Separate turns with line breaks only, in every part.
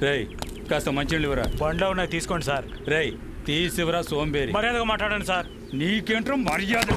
రేయ్ కాస్త మంచినీళ్ళు ఇవ్వరా.
బండ్లో ఉన్నాయి తీసుకోండి సార్.
రేయ్ తీసివరా సోంబేరి.
మర్యాదగా మాట్లాడండి సార్.
నీకేంట్రా మర్యాద?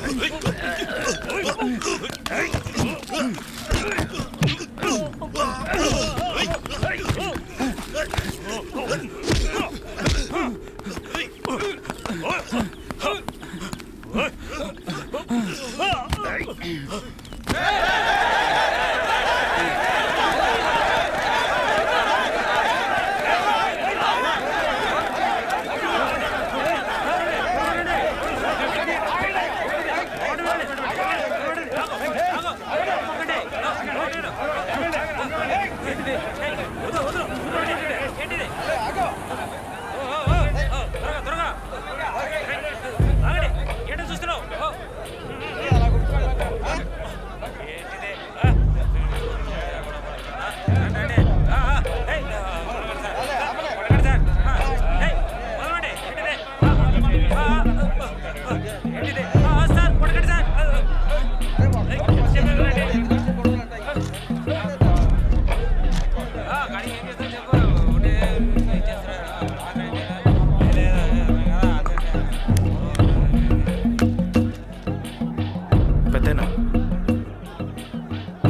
పెద్దనా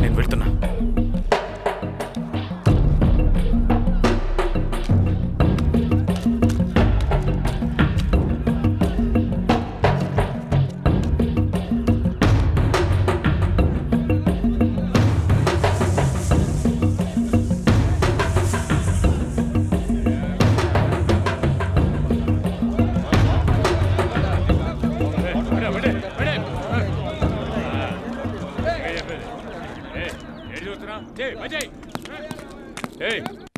నేను వెళ్తున్నా.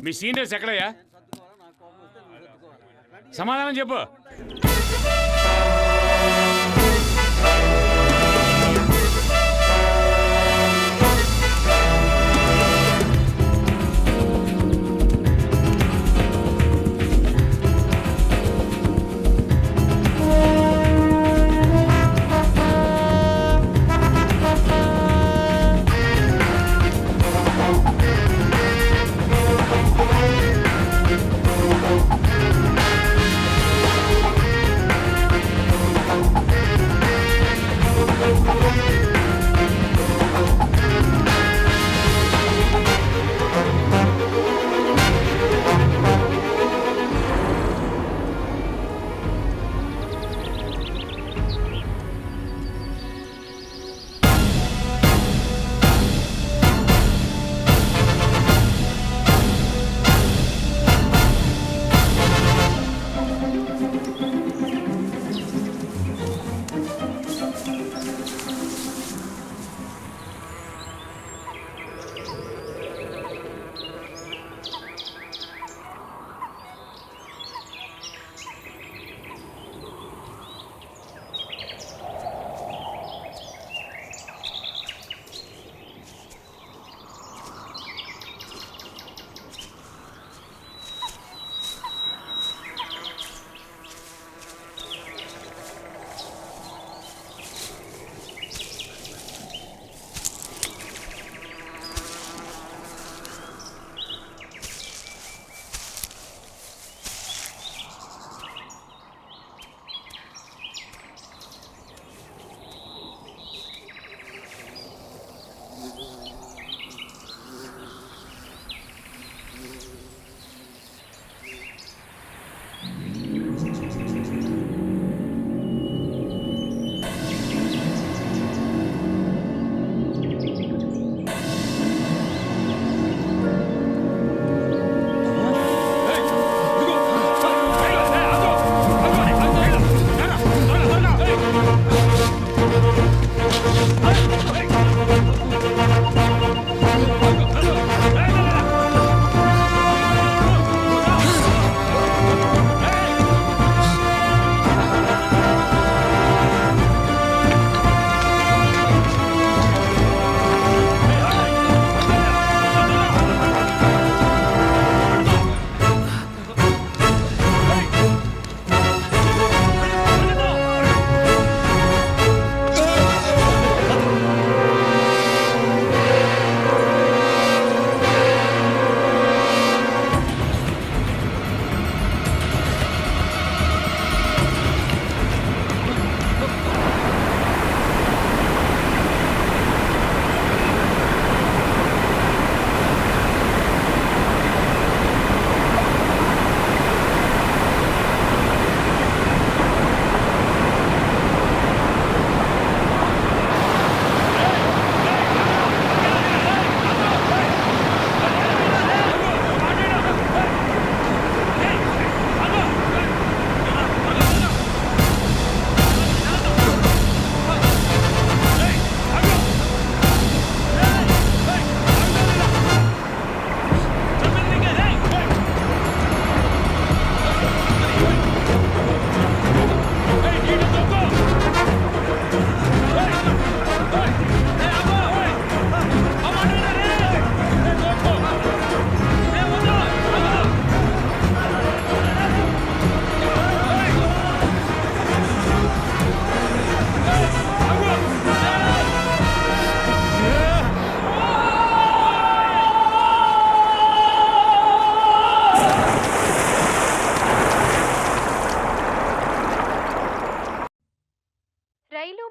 మీ సీనియర్స్ ఎక్కడయ్యా? సమాధానం చెప్పు.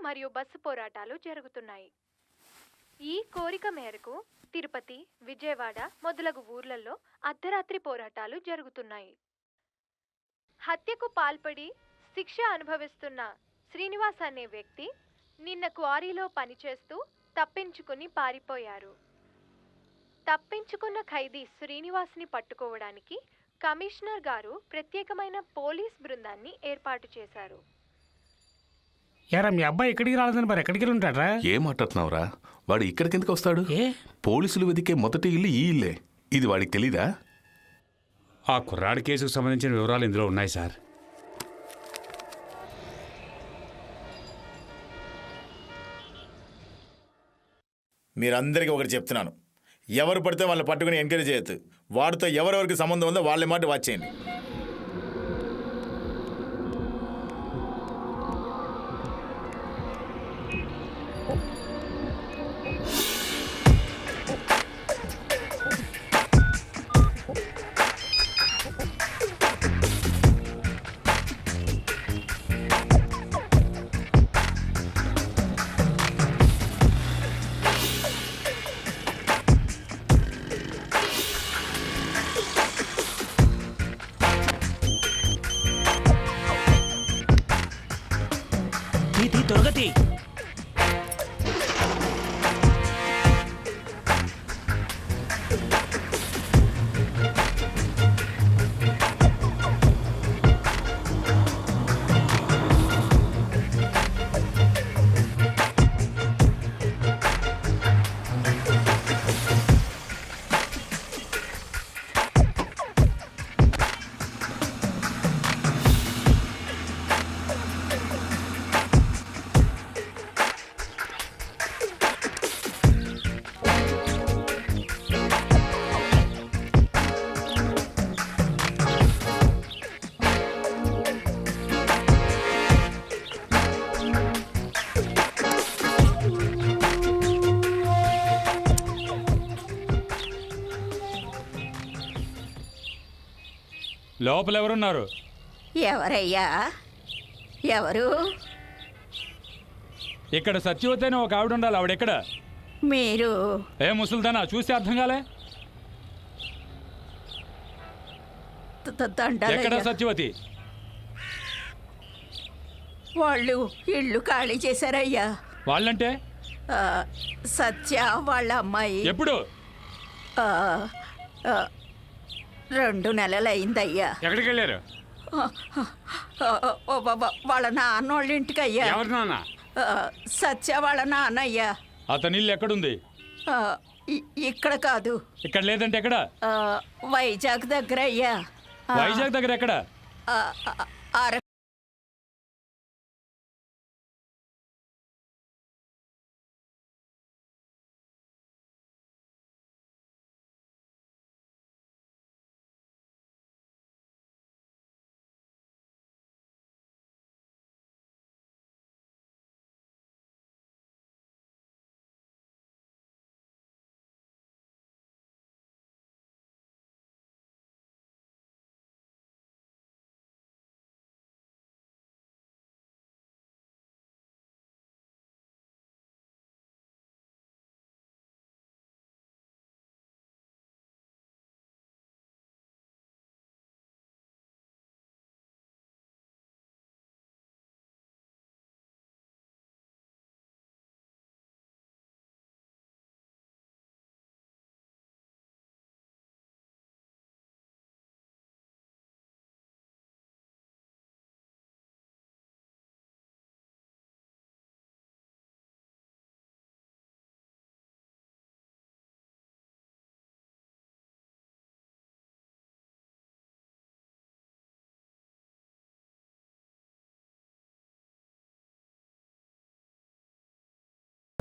మరియు బస్సు పోరాటాలు జరుగుతున్నాయి. ఈ కోరిక మేరకు తిరుపతి, విజయవాడ మొదలగు ఊర్లలో అర్ధరాత్రి పోరాటాలు జరుగుతున్నాయి. హత్యకు పాల్పడి శిక్ష అనుభవిస్తున్న శ్రీనివాస్ అనే వ్యక్తి నిన్న క్వారీలో పనిచేస్తూ తప్పించుకుని పారిపోయారు. తప్పించుకున్న ఖైదీ శ్రీనివాస్ని పట్టుకోవడానికి కమిషనర్ గారు ప్రత్యేకమైన పోలీస్ బృందాన్ని ఏర్పాటు చేశారు.
యారా మీ అబ్బాయి ఎక్కడికి రాలేదని మరి ఎక్కడికి ఉంటాడ్రా?
ఏం మాట్లాడుతున్నావురా? వాడు ఇక్కడికి ఎందుకు వస్తాడు? పోలీసులు వెతికే మొదటి ఇల్లు ఈ ఇల్లే. ఇది వాడికి తెలీదా?
ఆ కుర్రాడి కేసుకు సంబంధించిన వివరాలు ఇందులో ఉన్నాయి సార్.
మీరందరికీ ఒకటి చెప్తున్నాను, ఎవరు పడితే వాళ్ళని పట్టుకుని ఎంకరేజ్ చేయొద్దు. వాడితో ఎవరెవరికి సంబంధం ఉందో వాళ్ళ మాట వాచ్ చేయండి.
తొరగతి
లోపల ఎవరున్నారు?
ఎవరయ్యా? ఎవరు?
ఇక్కడ సత్యవతి అని ఒక ఆవిడ ఉండాలి. ఆవిడెక్కడ?
మీరు
ఏ ముసలిదానా చూస్తే అర్థం కాలే? ఎక్కడ సత్యవతి?
వాళ్ళు ఇల్లు ఖాళీ చేశారయ్యా.
వాళ్ళంటే?
సత్య వాళ్ళ అమ్మాయి.
ఎప్పుడు?
2 నెలలైందయ్యా.
ఎక్కడికి వెళ్ళారు?
వాళ్ళ నాన్నోళ్ళ ఇంటికి అయ్యా.
ఎవరి నాన్న?
సత్య వాళ్ళ నాన్నయ్యా.
అతని ఇల్లు ఎక్కడుంది?
ఇక్కడ కాదు.
ఇక్కడ లేదంటే ఎక్కడ?
వైజాగ్ దగ్గర అయ్యా.
వైజాగ్ దగ్గర ఎక్కడ?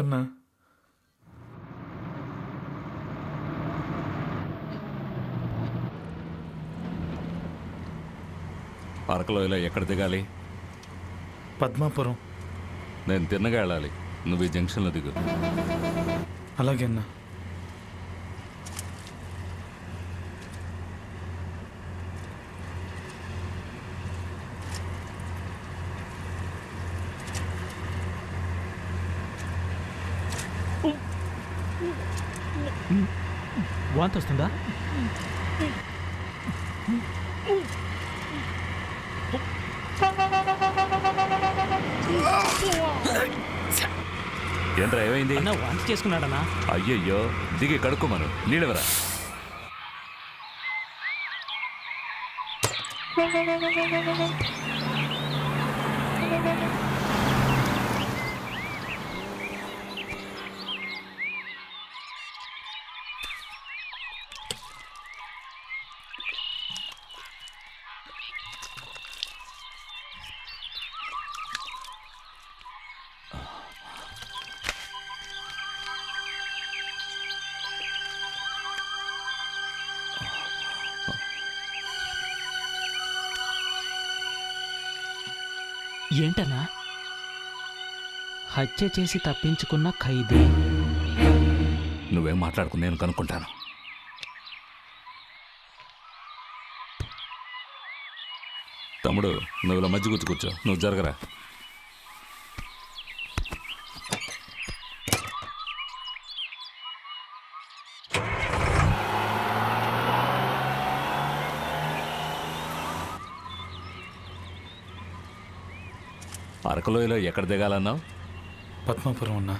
అన్నా
పార్కులో ఇలా ఎక్కడ దిగాలి?
పద్మాపురం.
నేను తిన్నగా వెళ్ళాలి. నువ్వు ఈ జంక్షన్లో దిగు.
అలాగే అన్నా.
వాంతి వస్తుందా?
ఏంట్రా ఏమైంది?
అన్న వాంతి చేసుకున్నాడన్నా.
అయ్యయ్యో దిగి కడుక్కోమను, నీళ్ళెవరా?
ఏంటన్నా? హత్య చేసి తప్పించుకున్న ఖైదీ.
నువ్వేం మాట్లాడుకుని నేను కనుక్కుంటాను. తమ్ముడు నువ్వు ఇలా మధ్య కూర్చో, నువ్వు జరగరా. అరకలోయలో ఎక్కడ దిగాలన్నావు?
పద్మాపురం ఉన్నా.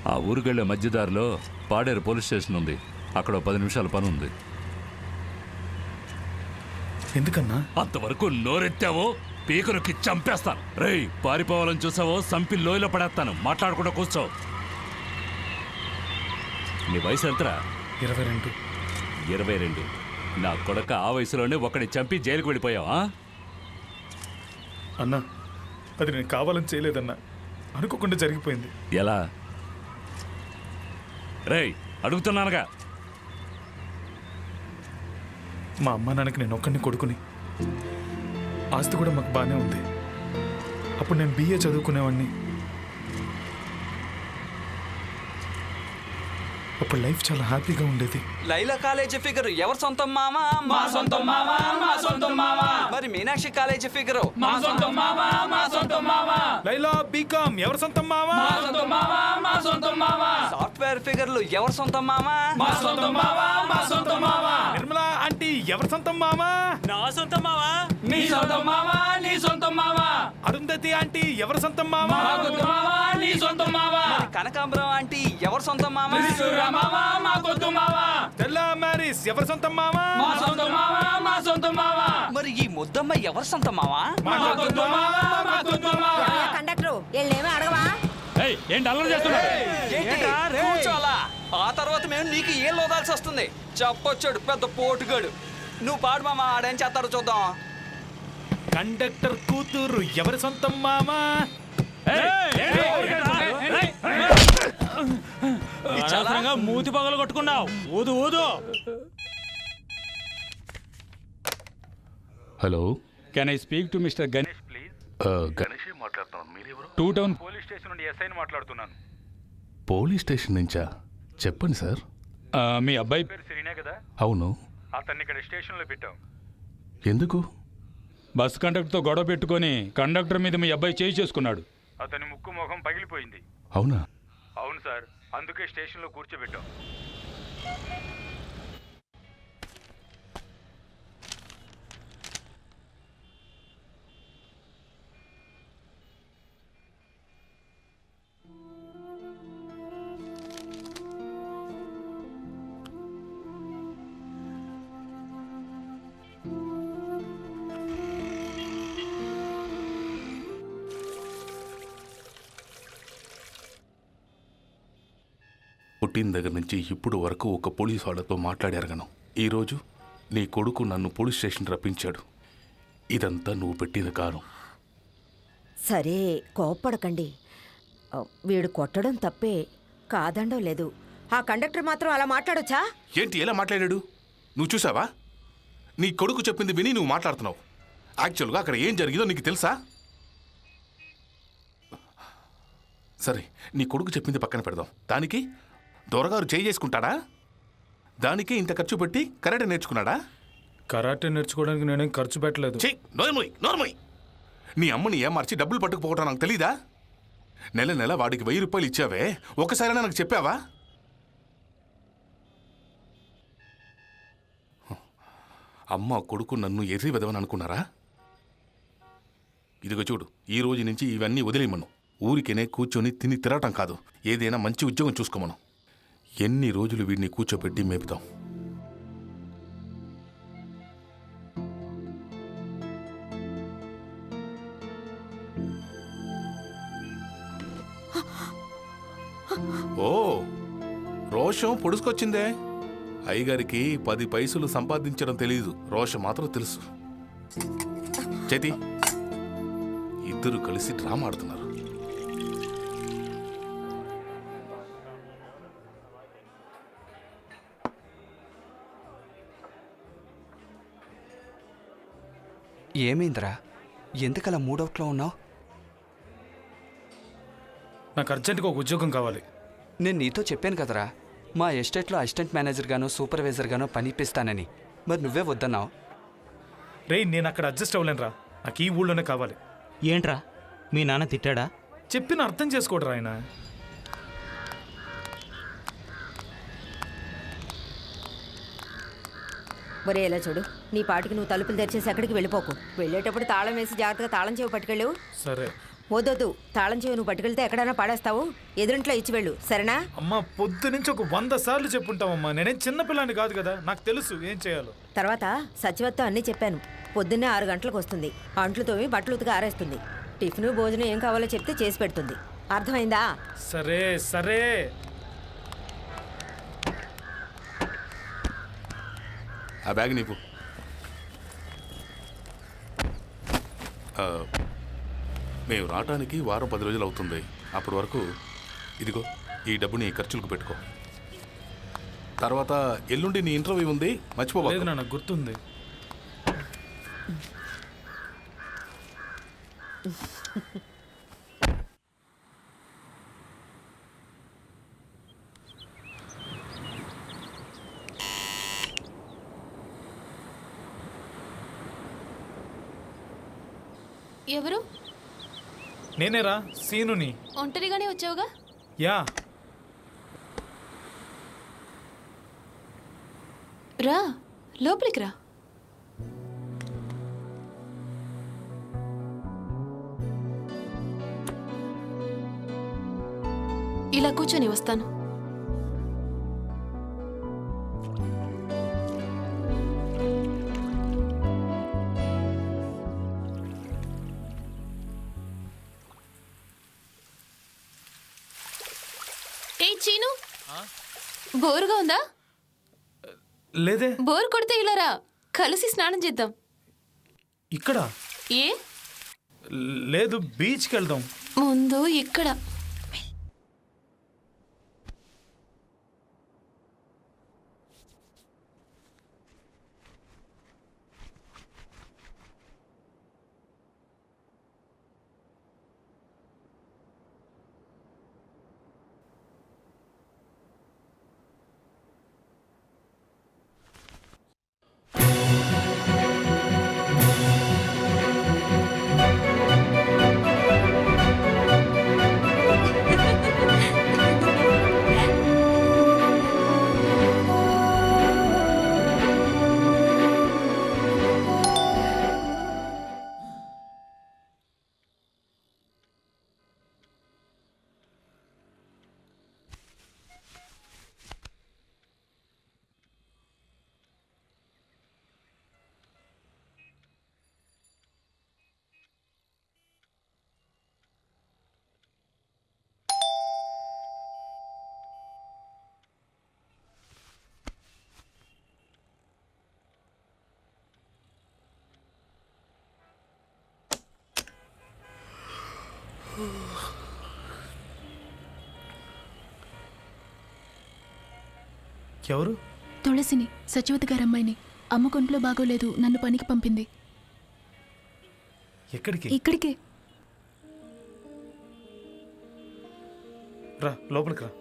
ఆ ఊరికెళ్ళే మధ్యదారిలో పాడేరు పోలీస్ స్టేషన్ ఉంది. అక్కడ 10 నిమిషాల పని ఉంది.
ఎందుకన్నా?
అంతవరకు నోరెత్తావో పీకరుకి చంపేస్తాను. రేయ్, పారిపోవాలని చూసావో సంపి లోయలో పడేస్తాను. మాట్లాడకుండా కూర్చో. నీ వయసు ఎంతరా?
22.
22. నా కొడుక ఆ వయసులోనే ఒకడిని చంపి జైలుకు వెళ్ళిపోయావా?
అన్నా, అది నేను కావాలని చేయలేదన్నా, అనుకోకుండా జరిగిపోయింది.
ఎలా? రేయ్, అడుగుతున్నానుగా.
మా అమ్మ నాన్నకి నేను ఒక్కడిని కొడుకుని, ఆస్తి కూడా మాకు బాగానే ఉంది. అప్పుడు నేను BA చదువుకునేవాడిని. అప్పుడు లైఫ్ చాలా హ్యాపీగా ఉండేది.
లైలా కాలేజీ ఫిగర్ ఎవరు సొంతం మామా? మా సొంతం మామా, మా సొంతం మామా. మరి మీనాక్షి కాలేజీ ఫిగర్ మా సొంతం మామా, మా సొంతం మామా.
లైలా బీకామ్ ఎవరు సొంతం మావా?
మా సొంతం మామా, మా సొంతం మామా. సాఫ్ట్వేర్ ఫిగర్లు ఎవరు సొంతం మామా? మా సొంతం మామా, మా సొంతం మామా.
నిర్మలా ఆంటీ ఎవరు సొంతం మామా?
నా సొంతం మావా.
నీ సొంతం మామా, నీ సొంతం మామా.
అరుంధతి ఆంటీ ఎవరు సొంతం మామా?
మా సొంతం మామా, నీ సొంతం మామా. కనకాంబరం ఆంటీ ఎవరు సొంతం మామా? మామా, మా సొంతం మామా.
తెల్లా మ్యారీస్ ఎవరు సొంతం మామా?
మా సొంతం మామా, మా సొంతం మామా. మరి ఈ ముద్దమ్మ ఎవరు సొంతం మామా? మా సొంతం మామా, మా సొంతం మామా.
కండక్టర్ వీళ్ళేమీ అడగవా?
ఏయ్, ఏంటి అల్లరి చేస్తున్నాడు?
కూర్చోలా. ఆ తర్వాత మేము నీకు ఏం లోదాల్సి వస్తుంది. చెప్పొచ్చాడు పెద్ద పోటుగాడు. నువ్వు పాడు మామా, ఆడేం చేస్తారో చూద్దాం.
కండక్టర్ కూతురు ఎవరి సొంతం మామా?
అనవసరంగా మూతి పగలు కొట్టుకున్నావు. ఊదు ఊదు.
Hello,
can I speak to mister Ganesh please?
Ganesh మాట్లాడుతున్నాను. మీరెవరు?
2 టౌన్ పోలీస్ స్టేషన్ నుండి ఎస్ఐని మాట్లాడుతున్నాను.
పోలీస్ స్టేషన్ నుంచా? చెప్పండి సార్.
మీ అబ్బాయి పేరు సిరీనే కదా?
అవును.
అతన్ని ఇక్కడ స్టేషన్లో పెట్టాం.
ఎందుకు?
బస్ కండక్టర్తో గొడవ పెట్టుకొని కండక్టర్ మీద మీ అబ్బాయి చేయి చేసుకున్నాడు. అతని ముక్కు ముఖం పగిలిపోయింది.
అవునా?
అవును సార్, అందుకే స్టేషన్లో కూర్చోబెట్టాం.
పుట్టిన దగ్గర నుంచి ఇప్పుడు వరకు ఒక పోలీస్ వాళ్ళతో మాట్లాడారగను. ఈరోజు నీ కొడుకు నన్ను పోలీస్ స్టేషన్ రప్పించాడు. ఇదంతా నువ్వు పెట్టిన కారం.
సరే కోప్పడకండి. వీడు కొట్టడం తప్పే, కాదండం లేదు. ఆ కండక్టర్ మాత్రం అలా మాట్లాడొచ్చా?
ఏంటి ఎలా మాట్లాడాడు? నువ్వు చూసావా? నీ కొడుకు చెప్పింది విని నువ్వు మాట్లాడుతున్నావు. యాక్చువల్గా అక్కడ ఏం జరిగిందో నీకు తెలుసా? సరే, నీ కొడుకు చెప్పింది పక్కన పెడదాం. దానికి దొరగారు చేయి చేసుకుంటాడా? దానికే ఇంత ఖర్చు పెట్టి కరాటే నేర్చుకున్నాడా?
కరాటే నేర్చుకోవడానికి నేనేం ఖర్చు పెట్టలేదు.
నోర్మోయ్. నీ అమ్మని ఏమార్చి డబ్బులు పట్టుకుపోవటం నాకు తెలీదా? నెల నెల వాడికి 1000 రూపాయలు ఇచ్చావే, ఒకసారైనా నాకు చెప్పావా? అమ్మ కొడుకు నన్ను ఎర్రి వెదవని అనుకున్నారా? ఇదిగో చూడు, ఈ రోజు నుంచి ఇవన్నీ వదిలేయమను. ఊరికేనే కూర్చొని తిని తిరగటం కాదు, ఏదైనా మంచి ఉద్యోగం చూసుకోమను. ఎన్ని రోజులు వీడిని కూర్చోబెట్టి మేపుతాం? ఓ, రోషం పొడుచుకొచ్చిందే. అయ్యగారికి 10 పైసలు సంపాదించడం తెలీదు, రోషం మాత్రం తెలుసు. చేతి ఇద్దరు కలిసి డ్రామా ఆడుతున్నారు.
ఏమైందిరా? ఎందుకలా మూడౌట్లో ఉన్నావు?
నాకు అర్జెంటుగా ఒక ఉద్యోగం కావాలి.
నేను నీతో చెప్పాను కదరా, మా ఎస్టేట్లో అసిస్టెంట్ మేనేజర్గానో సూపర్వైజర్గానో పనిపిస్తానని. మరి నువ్వే వద్దన్నావు.
రేయ్, నేను అక్కడ అడ్జస్ట్ అవ్వలేనురా. నాకు ఈ ఊళ్ళోనే కావాలి.
ఏంట్రా మీ నాన్న తిట్టాడా?
చెప్పిన అర్థం చేసుకోడరా ఆయన.
ఒరే ఇలా చూడు, నీ పాటికి నువ్వు తలుపులు తెరిచేసి ఎక్కడికి వెళ్ళిపోకు. వెళ్ళేటప్పుడు తాళం వేసి జాగ్రత్తగా తాళం చెవి పట్టుకెళ్ళు.
సరే.
వద్దొద్దు, తాళం చెవి నువ్వు పట్టుకెళ్తే ఎక్కడైనా పడేస్తావు. ఎదురింట్లో ఇచ్చి వెళ్ళు, సరేనా?
అమ్మా, పొద్దు నుంచి ఒక 100 సార్లు చెప్పుంటావమ్మా. నేనేం చిన్నపిల్లాన్ని కాదు కదా, నాకు తెలుసు ఏం చేయాలో.
తర్వాత సచివత్వం అన్నీ చెప్పాను. పొద్దున్నే 6 గంటలకు వస్తుంది. అంట్లు తోమి బట్టలు ఉతికి ఆరేస్తుంది. టిఫిన్ భోజనం ఏం కావాలో చెప్తే చేసి పెడుతుంది. అర్థమైందా?
సరే సరే.
ఆ బ్యాగ్ నీకు. మేము రావటానికి వారం 10 రోజులు అవుతుంది. అప్పటి వరకు ఇదిగో ఈ డబ్బుని ఖర్చులకు పెట్టుకో. తర్వాత ఎల్లుండి నీ ఇంటర్వ్యూ ఉంది, మర్చిపోవా?
లేదు నాన్న, గుర్తుంది.
ఎవరు?
నేనేరా, సీనుని.
ఒంటరిగానే వచ్చావుగా?
యా.
రా, లోపలికి రా. ఇలా కూర్చొని వస్తాను. ఏ చీను, బోరుగా ఉందా?
లేదే.
బోరు కొడితే ఇలా రా, కలిసి స్నానం చేద్దాం.
ఇక్కడ?
ఏ
లేదు, బీచ్కి వెళ్దాం.
ముందు ఇక్కడ.
ఎవరు?
తులసిని, సచివతి గారి అమ్మాయిని. అమ్మ కొంట్లో బాగోలేదు, నన్ను పనికి పంపింది.
ఎక్కడికి?
ఇక్కడికే.
రా, లోపలికి రా.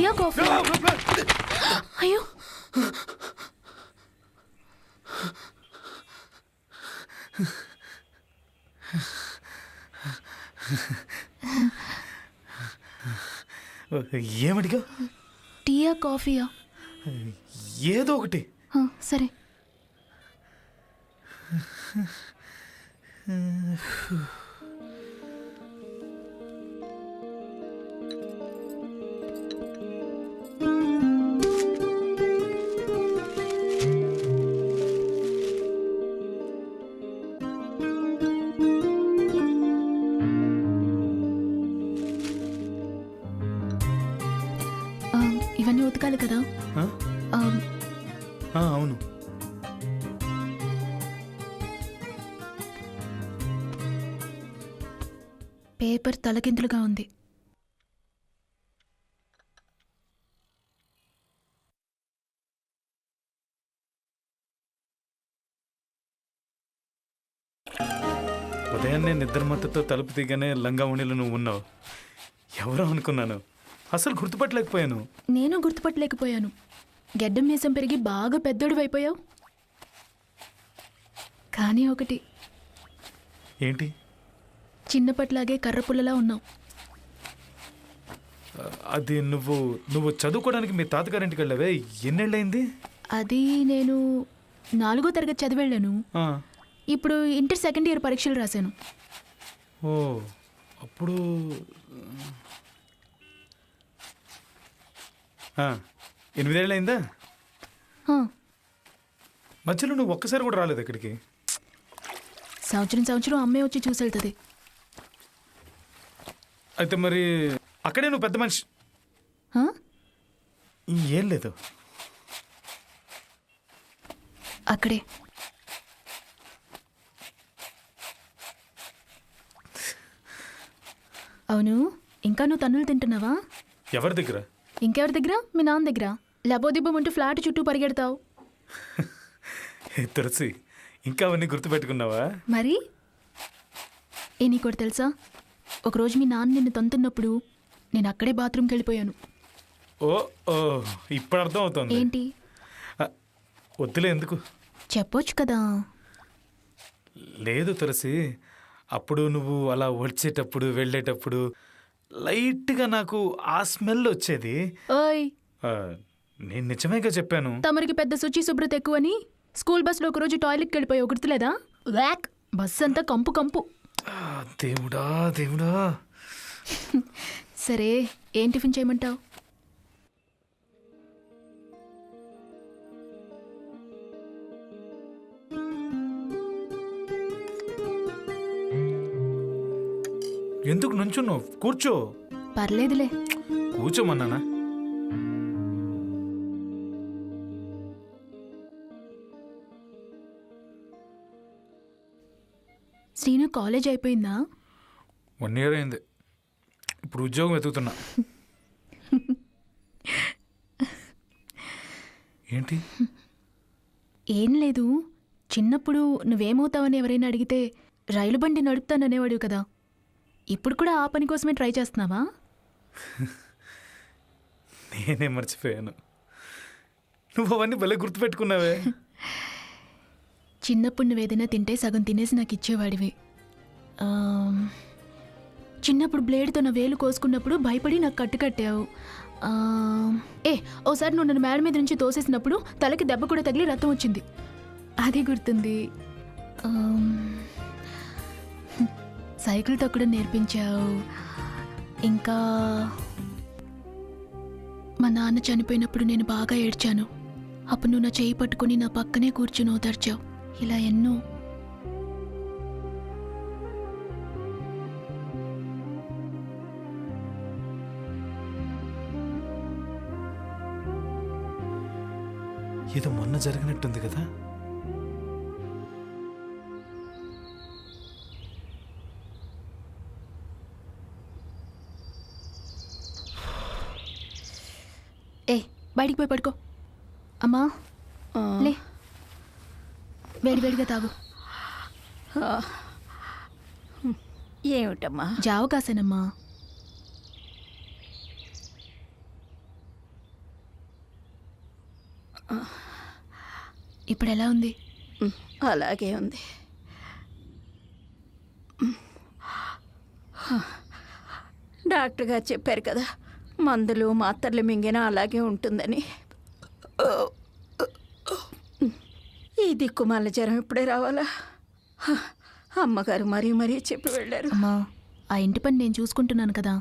టీయా కాఫీ? అయ్యో
ఏమడిగా?
టీయా కాఫీయా?
ఏదో ఒకటి.
సరే. ఇవన్నీ ఉతకాలి కదా?
అవును.
పేపర్ తలకిందులుగా ఉంది.
ఉదయాన్నే నిద్రమత్తతో తలుపు తీగానే లంగామణిలో నువ్వు ఉన్నావు. ఎవరో అనుకున్నాను, అసలు గుర్తుపట్టలేకపోయాను.
నేను గుర్తుపట్టలేకపోయాను. గెడ్డం మీసం పెరిగి బాగా పెద్దోడు అయిపోయావు. కానీ ఒకటి,
ఏంటి?
చిన్నప్పట్లాగే కర్రపుల్లలా ఉన్నావు.
అది నువ్వు చదువుకోవడానికి మీ తాతగారింటికి వెళ్ళావే, ఎన్నేళ్ళయింది?
అది నేను 4వ తరగతి చదివెళ్ళాను. ఇప్పుడు ఇంటర్ సెకండ్ ఇయర్ పరీక్షలు రాశాను.
ఓ, అప్పుడు 8 ఏళ్ళయిందా? మధ్యలో నువ్వు ఒక్కసారి కూడా రాలేదు ఇక్కడికి?
సంవత్సరం అమ్మే వచ్చి చూసి వెళ్తుంది.
అయితే మరి అక్కడే నువ్వు పెద్ద మనిషి? ఏం లేదు,
అక్కడే. అవును, ఇంకా నువ్వు తన్నులు తింటున్నావా?
ఎవరి దగ్గర?
ఇంకెవరి దగ్గర? మీ నాన్న దగ్గర. లబోదిబ్బమంటూ ఫ్లాట్ చుట్టూ పరిగెడతావు.
తులసి, ఇంకా అవన్నీ గుర్తుపెట్టుకున్నావా?
మరి నీకోటి తెలుసా, ఒకరోజు మీ నాన్న నిన్ను తంతున్నప్పుడు నేను అక్కడే బాత్రూమ్కి వెళ్ళిపోయాను.
ఓ ఓ, ఇప్పుడు అర్థం అవుతుంది.
ఏంటి?
వద్దులే, ఎందుకు?
చెప్పొచ్చు కదా.
లేదు తులసి, అప్పుడు నువ్వు అలా వచ్చేటప్పుడు వెళ్ళేటప్పుడు లైట్గా నాకు ఆ స్మెల్ వచ్చేది.
ఓయ్,
నేను నిజమేగా చెప్పాను.
తమరికి పెద్ద శుచి శుభ్రత ఎక్కువని స్కూల్ బస్లో ఒకరోజు టాయిలెట్కి వెళ్ళిపోయావు, గుర్తులేదా? వ్యాక్, బస్ అంతా కంపు కంపు.
దేవుడా దేవుడా.
సరే, ఏం టిఫిన్ చేయమంటావు?
ఎందుకు నుంచున్నావు? కూర్చో.
పర్లేదులే.
కూర్చోమన్నానా?
శ్రీను కాలేజ్ అయిపోయిందా?
1 year అయింది. ఇప్పుడు ఉద్యోగం వెతుకుతున్నా. ఏంటి?
ఏం లేదు, చిన్నప్పుడు నువ్వేమవుతావని ఎవరైనా అడిగితే రైలు బండి నడుపుతాననేవాడు కదా, ఇప్పుడు కూడా ఆ పని కోసమే ట్రై చేస్తున్నావా?
నేనే మర్చిపోయాను. నువ్వు అవన్నీ భలే గుర్తుపెట్టుకున్నావే.
చిన్నప్పుడు నువ్వేదైనా తింటే సగం తినేసి నాకు ఇచ్చేవాడివి. చిన్నప్పుడు బ్లేడ్తో నా వేలు కోసుకున్నప్పుడు భయపడి నాకు కట్టావు. ఓసారి నువ్వు నన్ను మేడ మీద నుంచి తోసేసినప్పుడు తలకి దెబ్బ కూడా తగిలి రక్తం వచ్చింది, అది గుర్తుంది. సైకిల్ తొక్కడం నేర్పించావు. ఇంకా మా నాన్న చనిపోయినప్పుడు నేను బాగా ఏడ్చాను, అప్పుడు నువ్వు నా చేయి పట్టుకుని నా పక్కనే కూర్చుని ఓదార్చావు. ఇలా ఎన్నో.
ఏదో మొన్న జరిగినట్టుంది కదా.
బయటికి పోయి పడుకో. అమ్మా లే, వేడివేడిగా తాగు.
ఏమిటమ్మా?
జావ కాసానమ్మా. ఇప్పుడు ఎలా ఉంది?
అలాగే ఉంది. డాక్టర్ గారు చెప్పారు కదా, మందులు మాత్రలు మింగినా అలాగే ఉంటుందని. ఈ దిక్కుమాల జ్వరం ఇప్పుడే రావాలా? అమ్మగారు మరీ మరీ చెప్పి వెళ్ళారు.
అమ్మా, ఆ ఇంటి పని నేను చూసుకుంటున్నాను కదా.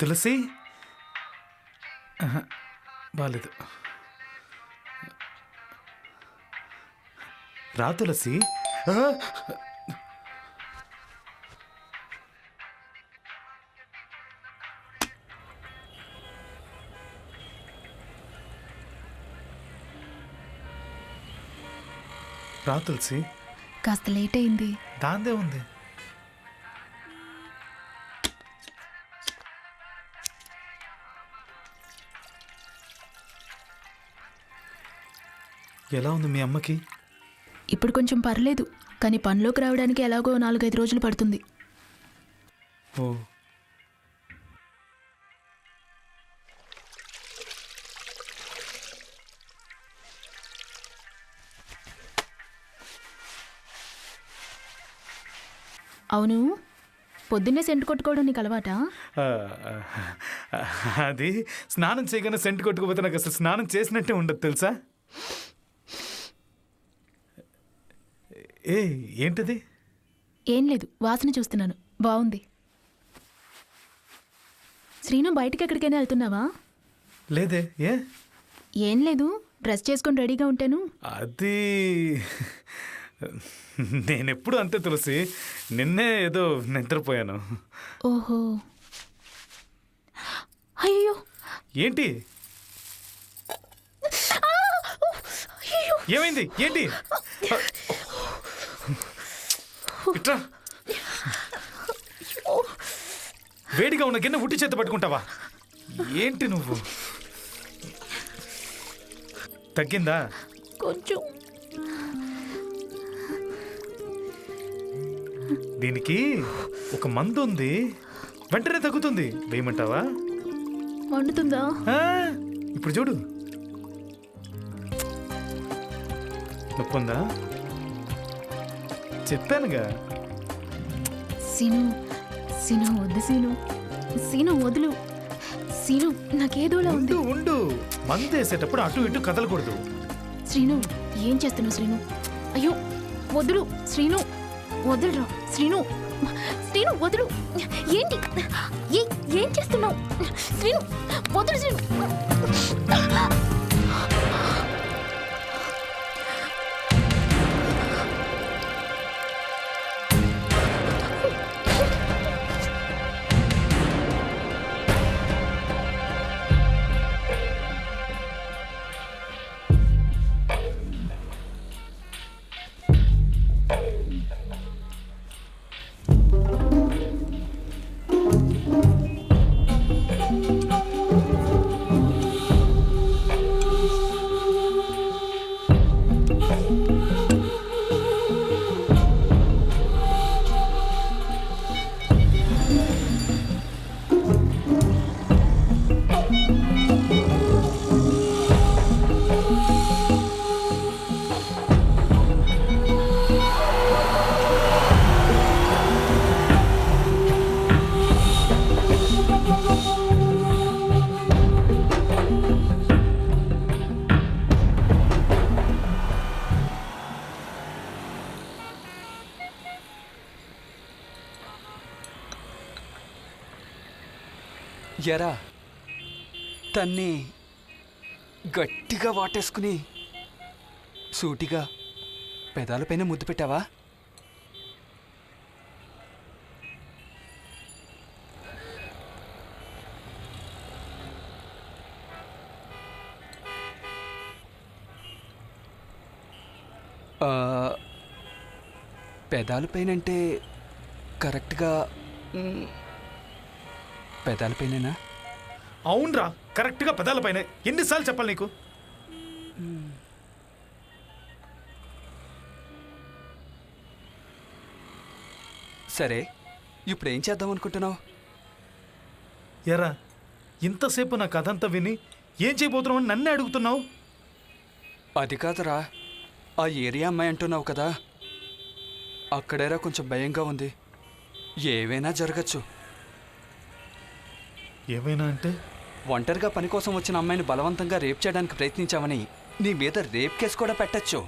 తులసి బాలేదు. రా తులసి. రా తులసి.
కాస్త లేట్ అయింది.
దాందే ఉంది. ఎలా ఉంది మీ అమ్మకి?
ఇప్పుడు కొంచెం పర్లేదు, కానీ పనిలోకి రావడానికి ఎలాగో 4-5 రోజులు పడుతుంది.
ఓ,
అవును, పొద్దున్నే సెంటు కొట్టుకోవడం నీకు అలవాటా?
అది స్నానం చేయగానే సెంటు కొట్టుకుపోతే నాకు అసలు స్నానం చేసినట్టే ఉండదు తెలుసా. ఏ ఏంటది?
ఏం లేదు, వాసన చూస్తున్నాను. బాగుంది. శ్రీను, బయటికి ఎక్కడికైనా వెళ్తున్నావా?
లేదే. ఏ?
ఏం లేదు, డ్రెస్ చేసుకొని రెడీగా ఉంటాను.
అది నేనెప్పుడు అంతే తులసి, నిన్నే ఏదో నిద్రపోయాను.
ఓహో, అయ్యో.
ఏంటి? ఏమైంది? ఏంటి? ఇట్రా. వేడిగా ఉన్న గిన్నె ఉట్టి చేత పట్టుకుంటావా? ఏంటి నువ్వు? తగ్గిందా?
కొంచెం.
దీనికి ఒక మందు ఉంది, వెంటనే తగ్గుతుంది. వేయమంటావా?
వండుతుందా?
ఇప్పుడు చూడు. నొప్పుందా? చెప్పానుగా.
సీను, సీను వద్దు సీను. సీను వదులు. సీను, నాకేదోలా ఉంది.
ఉండు. మందు వేసేటప్పుడు అటు ఇటు కదలకూడదు.
శ్రీను, ఏం చేస్తున్నావు శ్రీను? అయ్యో వదులు శ్రీను, వదులురా శ్రీను. శ్రీను వదులు. ఏంటి? ఏం చేస్తున్నావు శ్రీను? వదులు శ్రీను.
ఎరా తన్ని గట్టిగా వాటేసుకుని సూటిగా పెదాలపైన ముద్దు పెట్టావా? పెదాలపైనంటే కరెక్ట్గా పెదాలపైనేనా?
అవునరా, కరెక్ట్గా పెదాల పైన. ఎన్నిసార్లు చెప్పాలి నీకు?
సరే, ఇప్పుడు ఏం చేద్దాం అనుకుంటున్నావు?
ఎరా, ఇంతసేపు నా కథ అంతా విని ఏం చేయబోతున్నావు అని నన్నే అడుగుతున్నావు?
అది కాదురా, ఆ ఏరియా అమ్మాయి అంటున్నావు కదా, అక్కడేరా కొంచెం భయంగా ఉంది. ఏవైనా జరగచ్చు.
ఏమైనా అంటే?
ఒంటరిగా పని కోసం వచ్చిన అమ్మాయిని బలవంతంగా రేప్ చేయడానికి ప్రయత్నించామని నీ మీద రేప్ కేసు కూడా పెట్టచ్చు.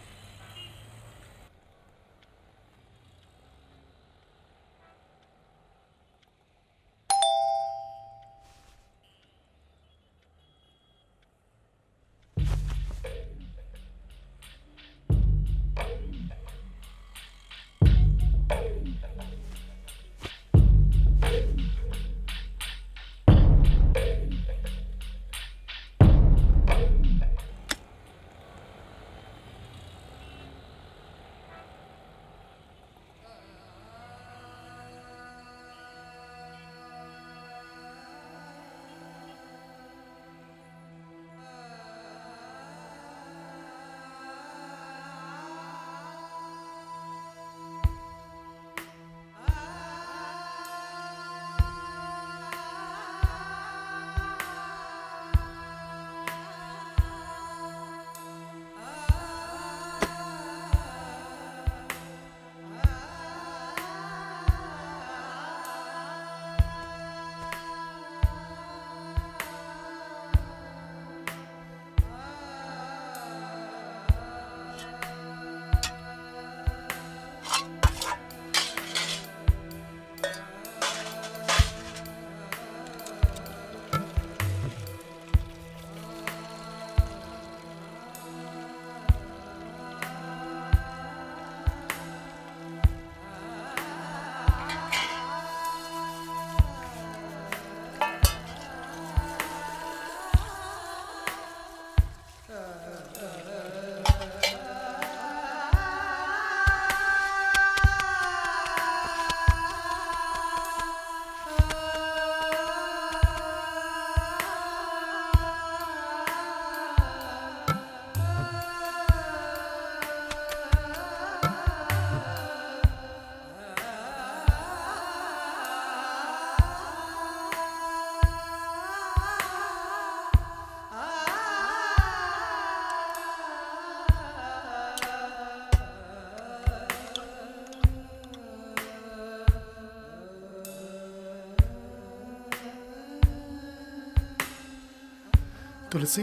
తులసి,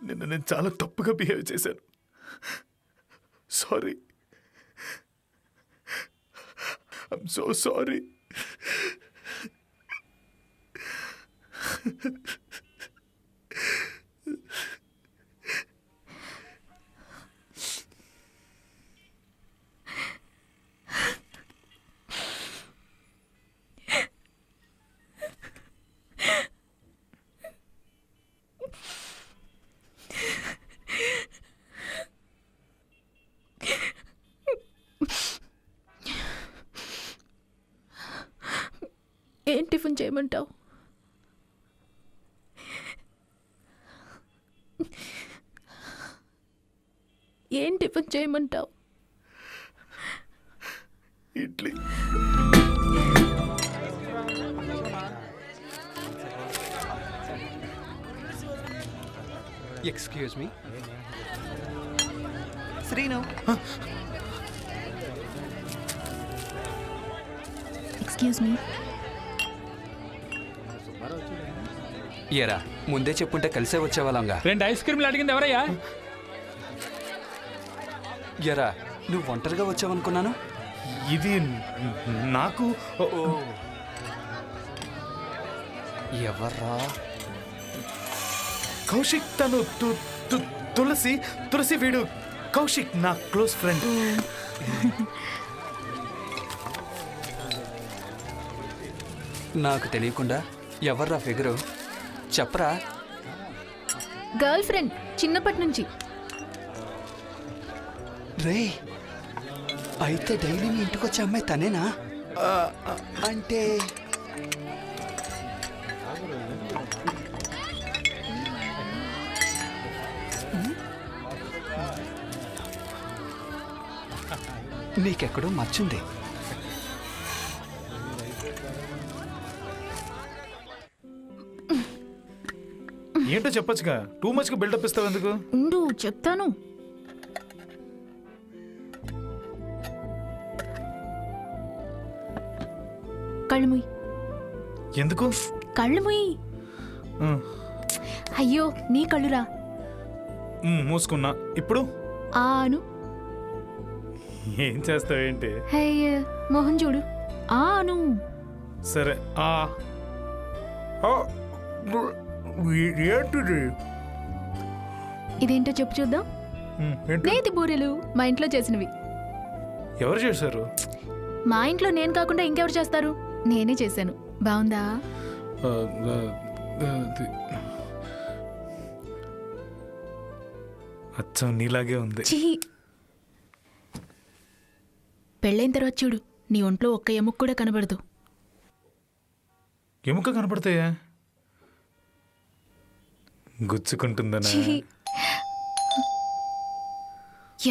నిన్న నేను చాలా తప్పుగా బిహేవ్ చేశాను. Sorry, I'm so sorry.
ఏం టిఫిన్ చేయమంటావు? ఏం టిఫిన్ చేయమంటావు?
Idli.
Excuse me Srinu.
Excuse me.
ఏరా, ముందే చెప్పుంటే కలిసే వచ్చేవాళ్ళంగా.
2 ఐస్ క్రీమ్లు అడిగింది ఎవరయ్యా?
ఎరా, నువ్వు ఒంటరిగా వచ్చావనుకున్నాను.
ఇది నాకు
ఎవర్రా?
కౌశిక్. తను తులసి. తులసి వీడు కౌశిక్, నా క్లోజ్ ఫ్రెండ్.
నాకు తెలియకుండా ఎవర్రా ఫిగరు? చెప్పరా.
గర్ల్ ఫ్రెండ్ చిన్నప్పటి నుంచి.
రే, అయితే డైలీ మీ ఇంటికి వచ్చే అమ్మాయి తనేనా? అంటే నీకెక్కడో మర్చుంది.
ఏంటో చెప్పొచ్చుగా, టూ మచ్గా బిల్డప్ ఇస్తావు ఎందుకు?
ఉండు చెప్తాను. కళ్ళు మూయి.
ఎందుకు?
కళ్ళు మూయి. అయ్యో నీ కళ్ళురా.
మూసుకున్నా. ఇప్పుడు
ఆను.
ఏం చేస్తావేంటి?
అయ్య మొహం చూడు. ఆను.
సరే ఏంటిది?
ఇదేంటో చెప్పు చూద్దాం. నేతి బూరెలు మా ఇంట్లో చేసినవి.
ఎవరు చేశారు?
మా ఇంట్లో నేను కాకుండా ఇంకెవరు చేస్తారు? నేనే చేశాను. బాగుందా?
అచ్చం నీలాగే ఉంది.
పెళ్ళైన తర్వాత చూడు, నీ ఒంట్లో ఒక్క ఎముక కూడా కనబడదు.
ఎముక కనపడతాయా? గుచ్చుకుంటుందనా?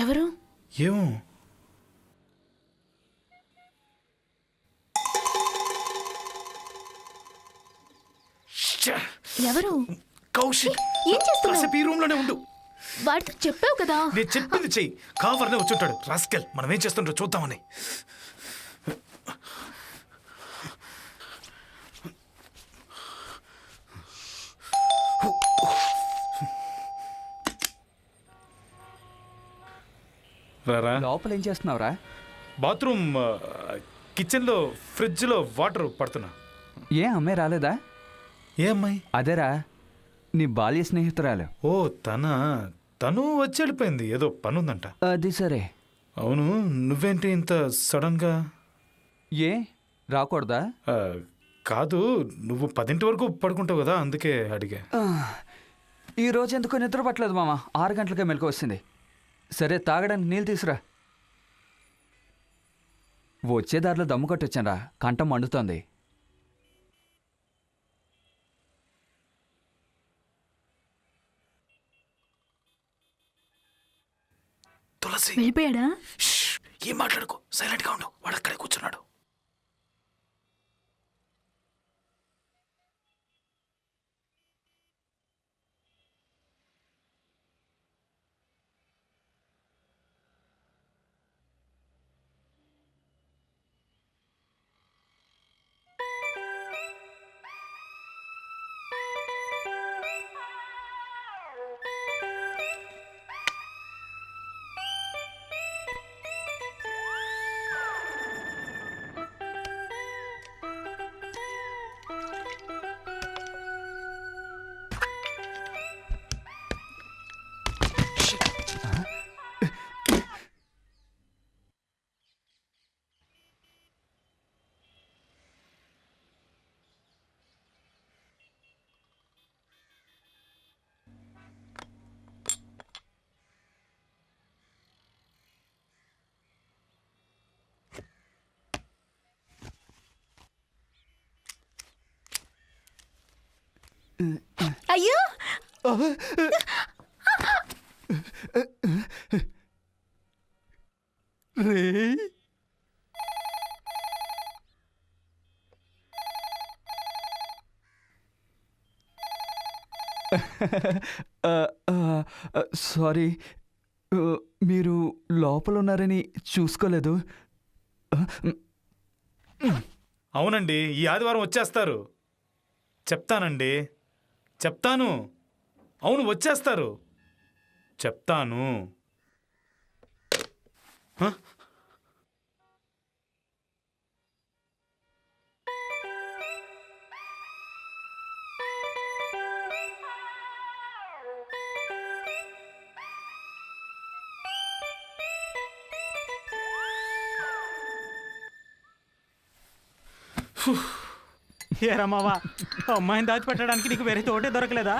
ఎవరు?
ఏమో.
ఎవరు?
కౌశిక్.
ఏం చేస్తున్నావు?
ఈ రూమ్ లోనే ఉండు.
వాడితో చెప్పావు కదా.
నేను చెప్పింది చెయ్యి. కావర్నే వచ్చుంటాడు రాస్కెల్. మనం ఏం చేస్తుంటారో చూద్దామని. రారా.
లోపల ఏం చేస్తున్నావురా?
బాత్రూమ్ కిచెన్లో ఫ్రిడ్జ్లో వాటర్ పడుతున్నా.
ఏ అమ్మాయి రాలేదా?
ఏ అమ్మాయి?
అదేరా నీ బాల్య స్నేహితురాలు.
ఓ తను వచ్చి వెళ్ళిపోయింది. ఏదో పనుందంట.
అది సరే.
అవును, నువ్వేంటి ఇంత సడన్గా?
ఏ రాకూడదా?
కాదు, నువ్వు 10 వరకు పడుకుంటావు కదా, అందుకే అడిగా.
ఈ రోజు ఎందుకో నిద్ర పట్టలేదు మామ. 6 గంటలకే మెలకు వస్తుంది. సరే తాగడానికి నీళ్ళు తీసురా. వచ్చే దారిలో దమ్ము కట్టొచ్చానరా, కంఠం మండుతోంది.
తులసి
వెళ్ళిపోయాడా?
ఏం మాట్లాడుకో, సైలెంట్ గా ఉండు. వాడు అక్కడే కూర్చున్నాడు.
అయ్యో
రే సారీ, మీరు లోపల ఉన్నారని చూసుకోలేదు.
అవునండి, ఈ ఆదివారం వచ్చేస్తారు. చెప్తానండి, చెప్తాను. అవును, వచ్చేస్తారు. చెప్తాను.
ఏరా మావా అమ్మాయిని దాచిపెట్టడానికి నీకు వేరే తోటే దొరకలేదా?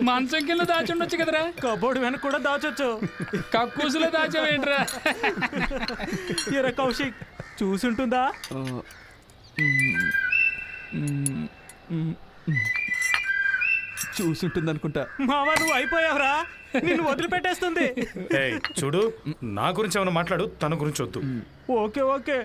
మంచం కింద దాచి ఉండొచ్చు కదరా.
కబోర్డు వెనక కూడా దాచొచ్చు.
కక్కూసులో దాచావేంట్రా?
ఏరా కౌశిక్ చూసుంటుందా?
చూసుంటుంది అనుకుంటా.
మావా నువ్వు అయిపోయావురా, నిన్ను వదిలిపెట్టేస్తుంది.
ఏయ్, చూడు, నా గురించి ఏమైనా మాట్లాడు, తన గురించి వద్దు.
Okay okay.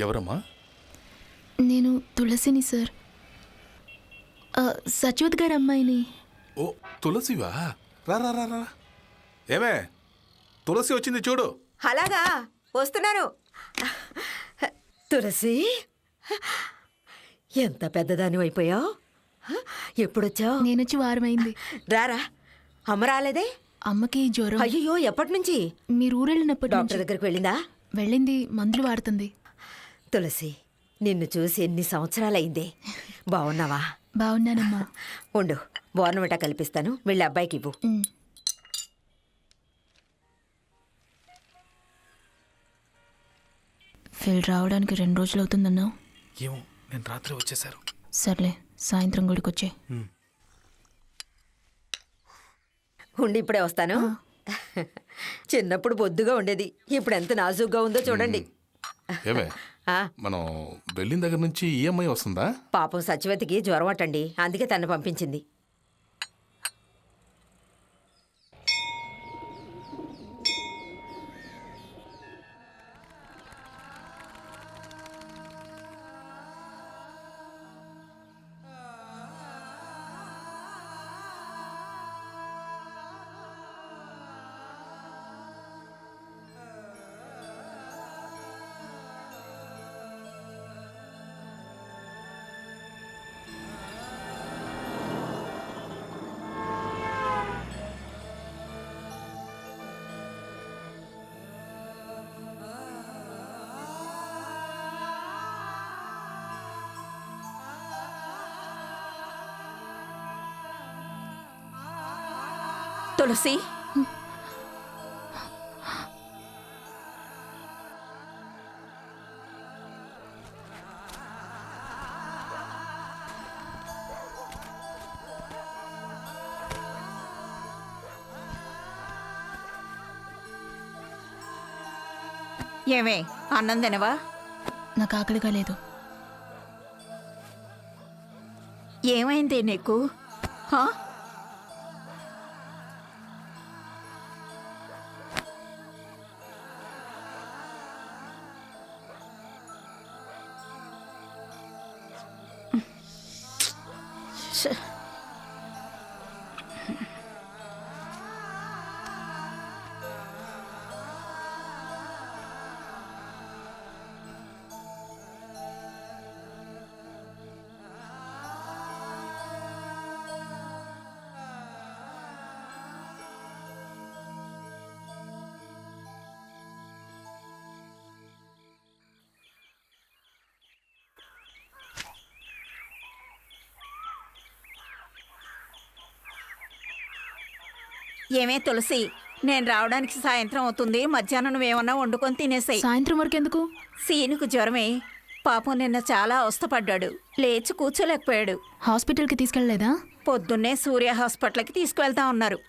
ఎవరమ్మా?
నేను తులసిని సార్, సచివత్ గారి అమ్మాయిని.
ఓ తులసివా? రా రా రా రా. ఏమే, తులసి వచ్చింది చూడు.
అలాగా, వస్తున్నాను. తులసి, ఎంత పెద్దదాని అయిపోయావు. ఎప్పుడొచ్చావు?
నేనొచ్చి వారమైంది.
రారా. అమ్మ రాలేదే?
అమ్మకి జ్వరం.
అయ్యో, ఎప్పటి నుంచి?
మీరు ఊరెళ్ళినప్పటి నుంచి.
డాక్టర్ దగ్గరికి వెళ్ళిందా?
వెళ్ళింది, మందులు వాడుతుంది.
తులసి, నిన్ను చూసి ఎన్ని సంవత్సరాలైందే. బాగున్నావా?
బాగున్నానమ్మా.
ఉండు, బోర్నవిటా కల్పిస్తాను, వెళ్ళి అబ్బాయికి ఇవ్వు.
ఫిల్ రావడానికి 2 రోజులు అవుతుందన్నావు.
ఏమో, నేను రాత్రి వచ్చేసారు.
సర్లే, సాయంత్రం గుడికి వచ్చే.
ఉండి ఇప్పుడే వస్తాను. చిన్నప్పుడు బొద్దుగా ఉండేది, ఇప్పుడు ఎంత నాజుగ్గా ఉందో చూడండి.
ఏమే, మనం వెళ్ళిన దగ్గర నుంచి ఈఎంఐ వస్తుందా?
పాపం సచివతికి జ్వరం అటండి, అందుకే తను పంపించింది.
తులసి, ఏమే అన్నం తినవా?
నాకు ఆకలిగా లేదు.
ఏమైంది నీకు? ఏమే తులసి, నేను రావడానికి సాయంత్రం అవుతుంది, మధ్యాహ్నం నువ్వేమన్నా వండుకొని తినేసాయి.
సాయంత్రం వరకు ఎందుకు?
సీనుకు జ్వరమే, పాపం నిన్న చాలా అవస్థపడ్డాడు, లేచి కూర్చోలేకపోయాడు.
హాస్పిటల్కి తీసుకెళ్ళలేదా?
పొద్దున్నే సూర్య హాస్పిటల్కి తీసుకువెళ్తా ఉన్నారు.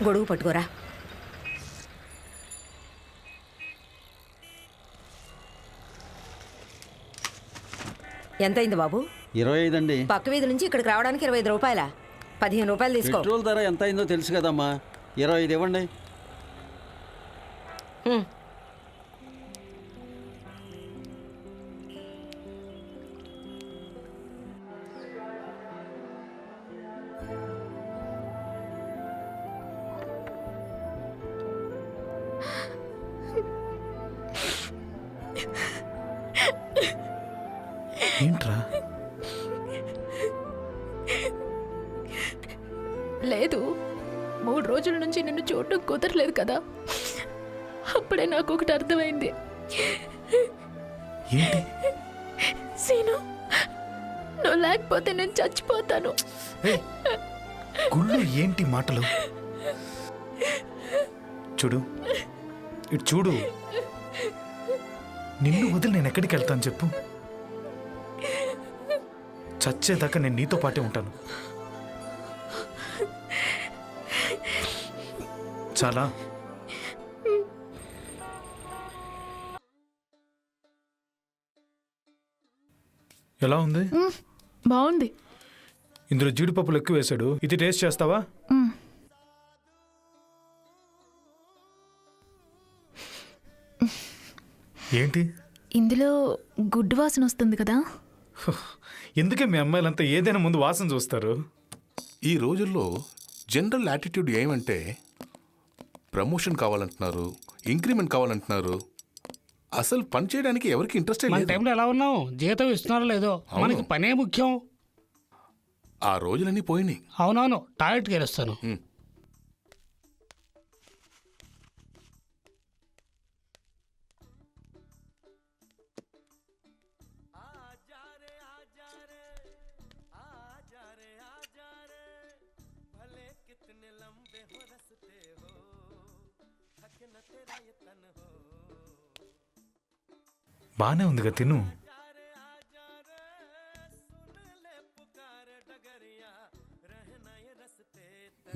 గొడుగు పట్టుకోరా. ఎంతైంది బాబు?
25 అండి.
పక్క వీధి నుంచి ఇక్కడికి రావడానికి 25 రూపాయల. 15 రూపాయలు తీసుకో.
పెట్రోల్ ధర ఎంత అయిందో తెలుసు కదమ్మా, 25 ఇవ్వండి.
ఏంట్రా?
లేదు, 3 రోజుల నుంచి నిన్ను చూడటం కుదరలేదు కదా, అప్పుడే నాకు ఒకటి అర్థమైంది.
ఏంటి?
సీను, నువ్వు లేకపోతే నేను చచ్చిపోతాను.
గుళ్ళు ఏంటి మాటలు? చూడు, ఇటు చూడు. నిన్ను వదిలి నేను ఎక్కడికి వెళ్తాను చెప్పు? చచ్చేదాకా నేను నీతో పాటే ఉంటాను. చాలా. ఎలా ఉంది?
బాగుంది.
ఇందులో జీడిపప్పులు ఎక్కువ వేశాడు. ఇది టేస్ట్ చేస్తావా? ఏంటి?
ఇందులో గుడ్డు వాసన వస్తుంది కదా.
ఎందుకే మీ అమ్మాయిలంతా ఏదైనా ముందు వాసన చూస్తారు?
ఈ రోజుల్లో జనరల్ యాటిట్యూడ్ ఏమంటే ప్రమోషన్ కావాలంటున్నారు, ఇంక్రిమెంట్ కావాలంటున్నారు. అసలు పని చేయడానికి ఎవరికి ఇంట్రెస్ట్
మన
లేదు.
టైంలో ఎలా ఉన్నావు? జీతం ఇస్తున్నారో లేదో, మనకి పనే ముఖ్యం.
ఆ రోజులన్నీ పోయినాయి.
అవునవును, టాయిలెట్కి వెళ్ళొస్తాను.
బానే ఉందిగా, తిను.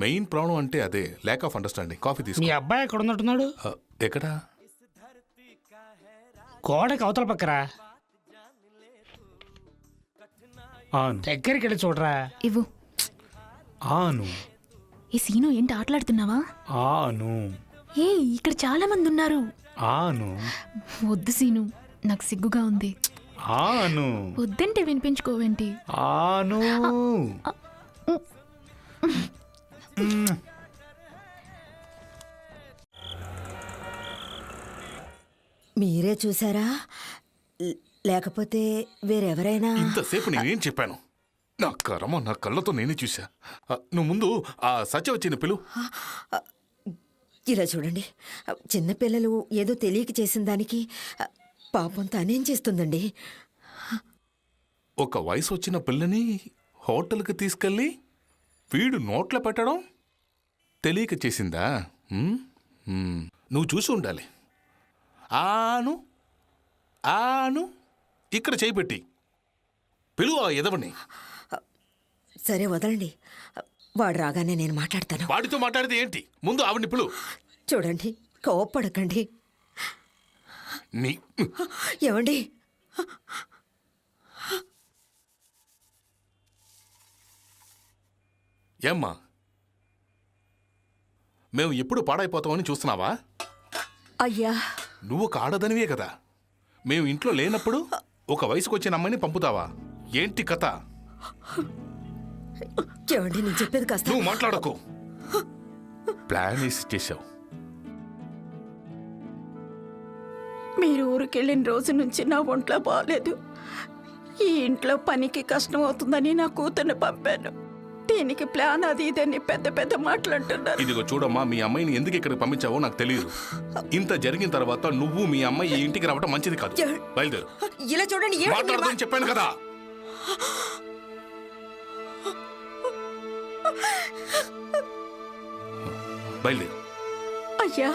మెయిన్ ప్రాబ్లం అంటే అదే, ల్యాక్ ఆఫ్ అండర్స్టాండింగ్. కాఫీ
మీ
తీసుకో.
అబ్బాయి ఎక్కడ ఉన్నట్టున్నాడు?
ఎక్కడా?
గోడకి అవతల పక్కరా,
ఆను.
దగ్గరికి వెళ్ళి చూడరా.
ఇవ్వు.
ఆను.
ఈ సీను ఏంటి ఆటలాడుతున్నావా?
ఆను.
ఏ, ఇక్కడ చాలా మంది ఉన్నారు.
ఆను.
వద్దు సీను, నాకు సిగ్గుగా ఉంది.
ఆను.
వద్దంటే వినిపించుకోవేంటి?
ఆను.
మీరే చూసారా లేకపోతే వేరెవరైనా?
ఇంతసేపు నేనేం చెప్పాను? నా కర్మ, నా కళ్ళతో నేనే చూసా. నువ్వు ముందు ఆ సత్య వచ్చిన పిలు.
ఇలా చూడండి, చిన్నపిల్లలు ఏదో తెలియక చేసిన దానికి పాపం తనేం చేస్తుందండి?
ఒక వయసు వచ్చిన పిల్లని హోటల్కి తీసుకెళ్ళి వీడు నోట్లో పెట్టడం తెలియక చేసిందా? నువ్వు చూసి ఉండాలి. ఆను ఆను ఇక్కడ చేయిపెట్టి పిలువ ఎదవని.
సరే వదలండి, వాడు రాగానే నేను మాట్లాడతాను.
వాడితో మాట్లాడితే ఏంటి? ముందు ఆవిడ్ని పిలు.
చూడండి, కోప్పడకండి.
నీ
ఏమండి?
ఏమ్మా, మేము ఎప్పుడు పాడైపోతామని చూస్తున్నావా?
అయ్యా,
నువ్వు ఒక ఆడదనివే కదా. మేము ఇంట్లో లేనప్పుడు ఒక వయసుకు వచ్చిన అమ్మాయిని పంపుతావా? ఏంటి కథ?
ఏమండి, నేను చెప్పేది కాస్త.
నువ్వు మాట్లాడకు. ప్లాన్ వేసి చేశావు.
మీరు ఊరికెళ్ళిన రోజు నుంచి నా ఒంట్లో బాగాలేదు. ఈ ఇంట్లో పనికి కష్టం అవుతుందని నా కూతుర్ని పంపాను. దీనికి ప్లాన్ అది ఇదని పెద్ద పెద్ద మాట్లాడుతున్నారు.
ఇదిగో చూడమ్మా, మీ అమ్మాయిని ఎందుకు ఇక్కడికి పంపించావో నాకు తెలియదు. ఇంత జరిగిన తర్వాత నువ్వు మీ అమ్మాయి ఈ ఇంటికి రావడం మంచిది కాదు. బయలుదేరు.
ఇలా చూడండి,
మాట్లాడదని చెప్పాను కదా. బయలుదేరు.
అయ్యా,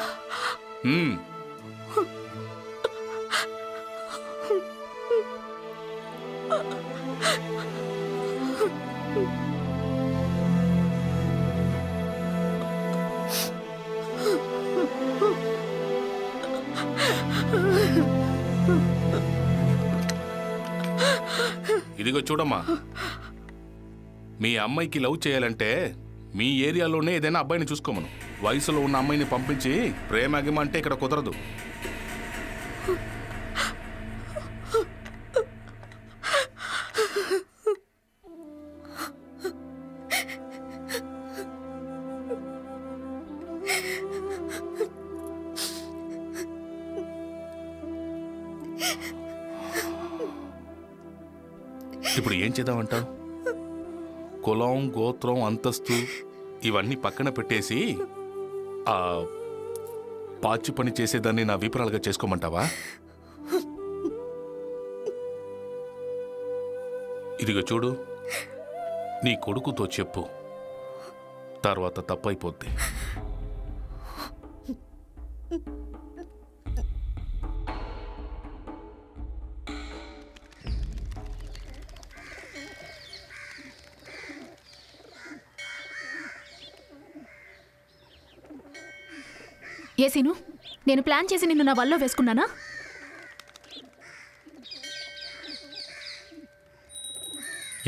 ఇదిగో చూడమ్మా, మీ అమ్మాయికి లవ్ చేయాలంటే మీ ఏరియాలోనే ఏదైనా అబ్బాయిని చూసుకోమను. వయసులో ఉన్న అమ్మాయిని పంపించి ప్రేమగిమ అంటే ఇక్కడ కుదరదు. ఇప్పుడు ఏం చేద్దామంటావు? కులం, గోత్రం, అంతస్తు ఇవన్నీ పక్కన పెట్టేసి ఆ పాచి పని చేసేదాన్ని నా విపురాలుగా చేసుకోమంటావా? ఇదిగో చూడు, నీ కొడుకుతో చెప్పు, తర్వాత తప్పైపోద్ది.
ఏ సీను, నేను ప్లాన్ చేసి నిన్ను నా వల్ల వేసుకున్నానా?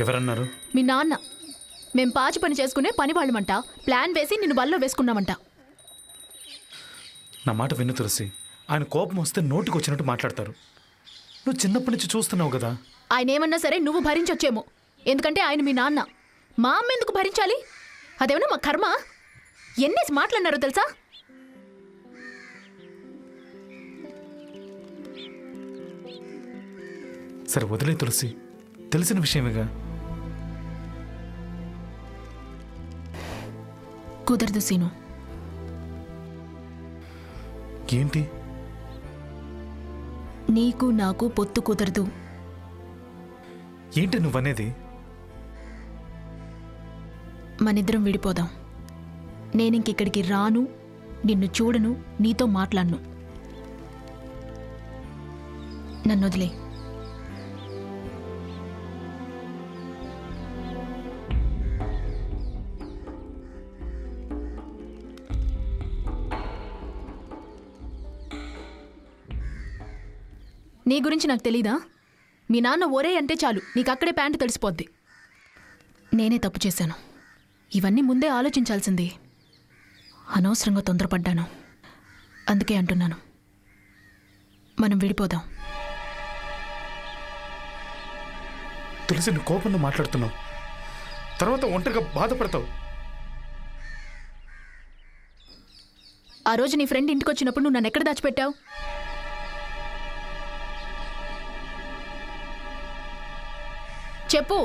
ఎవరన్నారు?
మీ నాన్న. మేం పాచి పని చేసుకునే పని వాళ్ళమంట. ప్లాన్ వేసి నిన్ను వల్ల వేసుకున్నామంట.
నా మాట విను తులసి. ఆయన కోపం వస్తే నోటికి వచ్చినట్టు మాట్లాడతారు. నువ్వు చిన్నప్పటి నుంచి చూస్తున్నావు కదా.
ఆయన ఏమన్నా సరే నువ్వు భరించొచ్చేమో, ఎందుకంటే ఆయన మీ నాన్న. మా అమ్మ ఎందుకు భరించాలి? అదేమన్నా మా కర్మ. ఎన్నేసి మాట్లాడినారో తెలుసా?
సరే వదిలే తులసి, తెలిసిన విషయమేగా.
కుదరదు సీను.
ఏంటి?
నీకు నాకు పొత్తు కుదరదు.
ఏంటి నువ్వనేది?
మనిద్దరం విడిపోదాం. నేనింకిక్కడికి రాను, నిన్ను చూడను, నీతో మాట్లాడను. నన్ను వదిలే. నీ గురించి నాకు తెలీదా? మీ నాన్న ఒరే అంటే చాలు నీకు అక్కడే ప్యాంటు తడిసిపోద్ది. నేనే తప్పు చేశాను. ఇవన్నీ ముందే ఆలోచించాల్సింది. అనవసరంగా తొందరపడ్డాను. అందుకే అంటున్నాను, మనం విడిపోదాం.
తులసి, నువ్వు కోపంలో మాట్లాడుతున్నావు, తర్వాత ఒంటరిగా బాధపడతావు.
ఆ రోజు నీ ఫ్రెండ్ ఇంటికి వచ్చినప్పుడు నువ్వు నన్ను ఎక్కడ దాచిపెట్టావు? చెప్పు.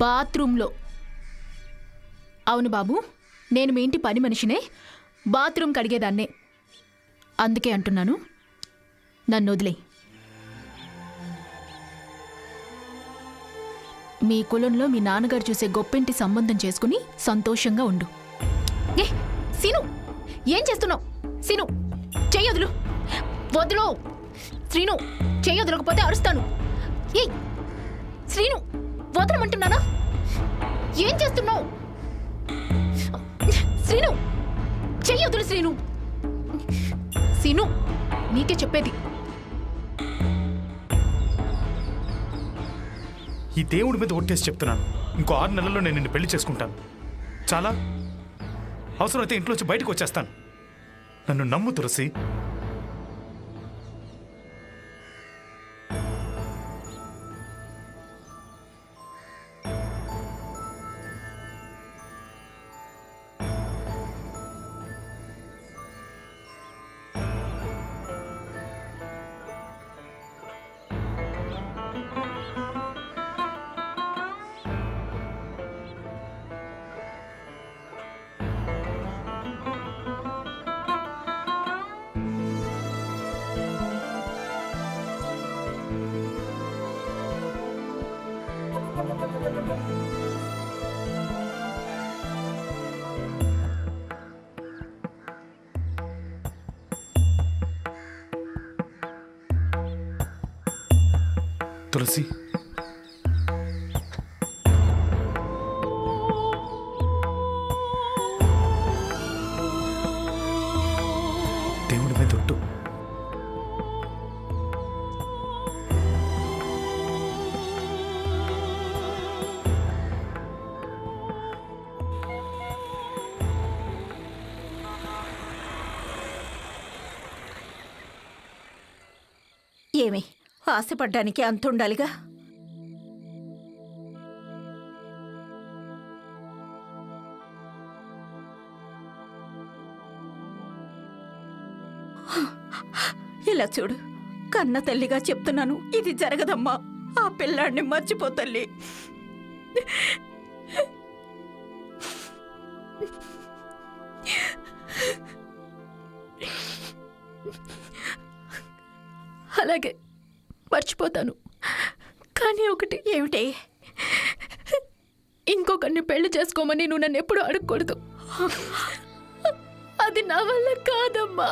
బాత్రూంలో. అవును బాబు, నేను మీ ఇంటి పని మనిషినే, బాత్రూమ్ కడిగేదాన్నే. అందుకే అంటున్నాను, నన్ను వదిలే. మీ కులంలో మీ నాన్నగారు చూసే గొప్పింటి సంబంధం చేసుకుని సంతోషంగా ఉండు. ఏ సీను, ఏం చేస్తున్నావు? సీను, చెయ్యొదులు. వదులు శ్రీను, చెయ్యొదలకపోతే అరుస్తాను. ఏ శ్రీను, వదలమంటున్నానా? ఏం చేస్తున్నావు? శ్రీను, చెయ్యొదులు. శ్రీను, సీను, నీకే చెప్పేది.
ఈ దేవుడి మీద ఒట్టేసి చెప్తున్నాను, ఇంకో 6 నెలల్లో నేను నిన్ను పెళ్లి చేసుకుంటాను. చాలా అవసరమైతే ఇంట్లోంచి బయటకు వచ్చేస్తాను. నన్ను నమ్ము తులసి. తులసి, దేవుడి మీద ఒట్టు.
ఏమి ఆశపడ్డానికి అంత ఉండాలిగా? ఇలా చూడు, కన్న తల్లిగా చెప్తున్నాను, ఇది జరగదమ్మా. ఆ పిల్లాడిని మర్చిపో తల్లి.
అలాగే మర్చిపోతాను. కానీ ఒకటి,
ఏమిటి?
ఇంకొకరిని పెళ్లి చేసుకోమని నువ్వు నన్ను ఎప్పుడు అడగకూడదు. అది నా వల్ల కాదమ్మా.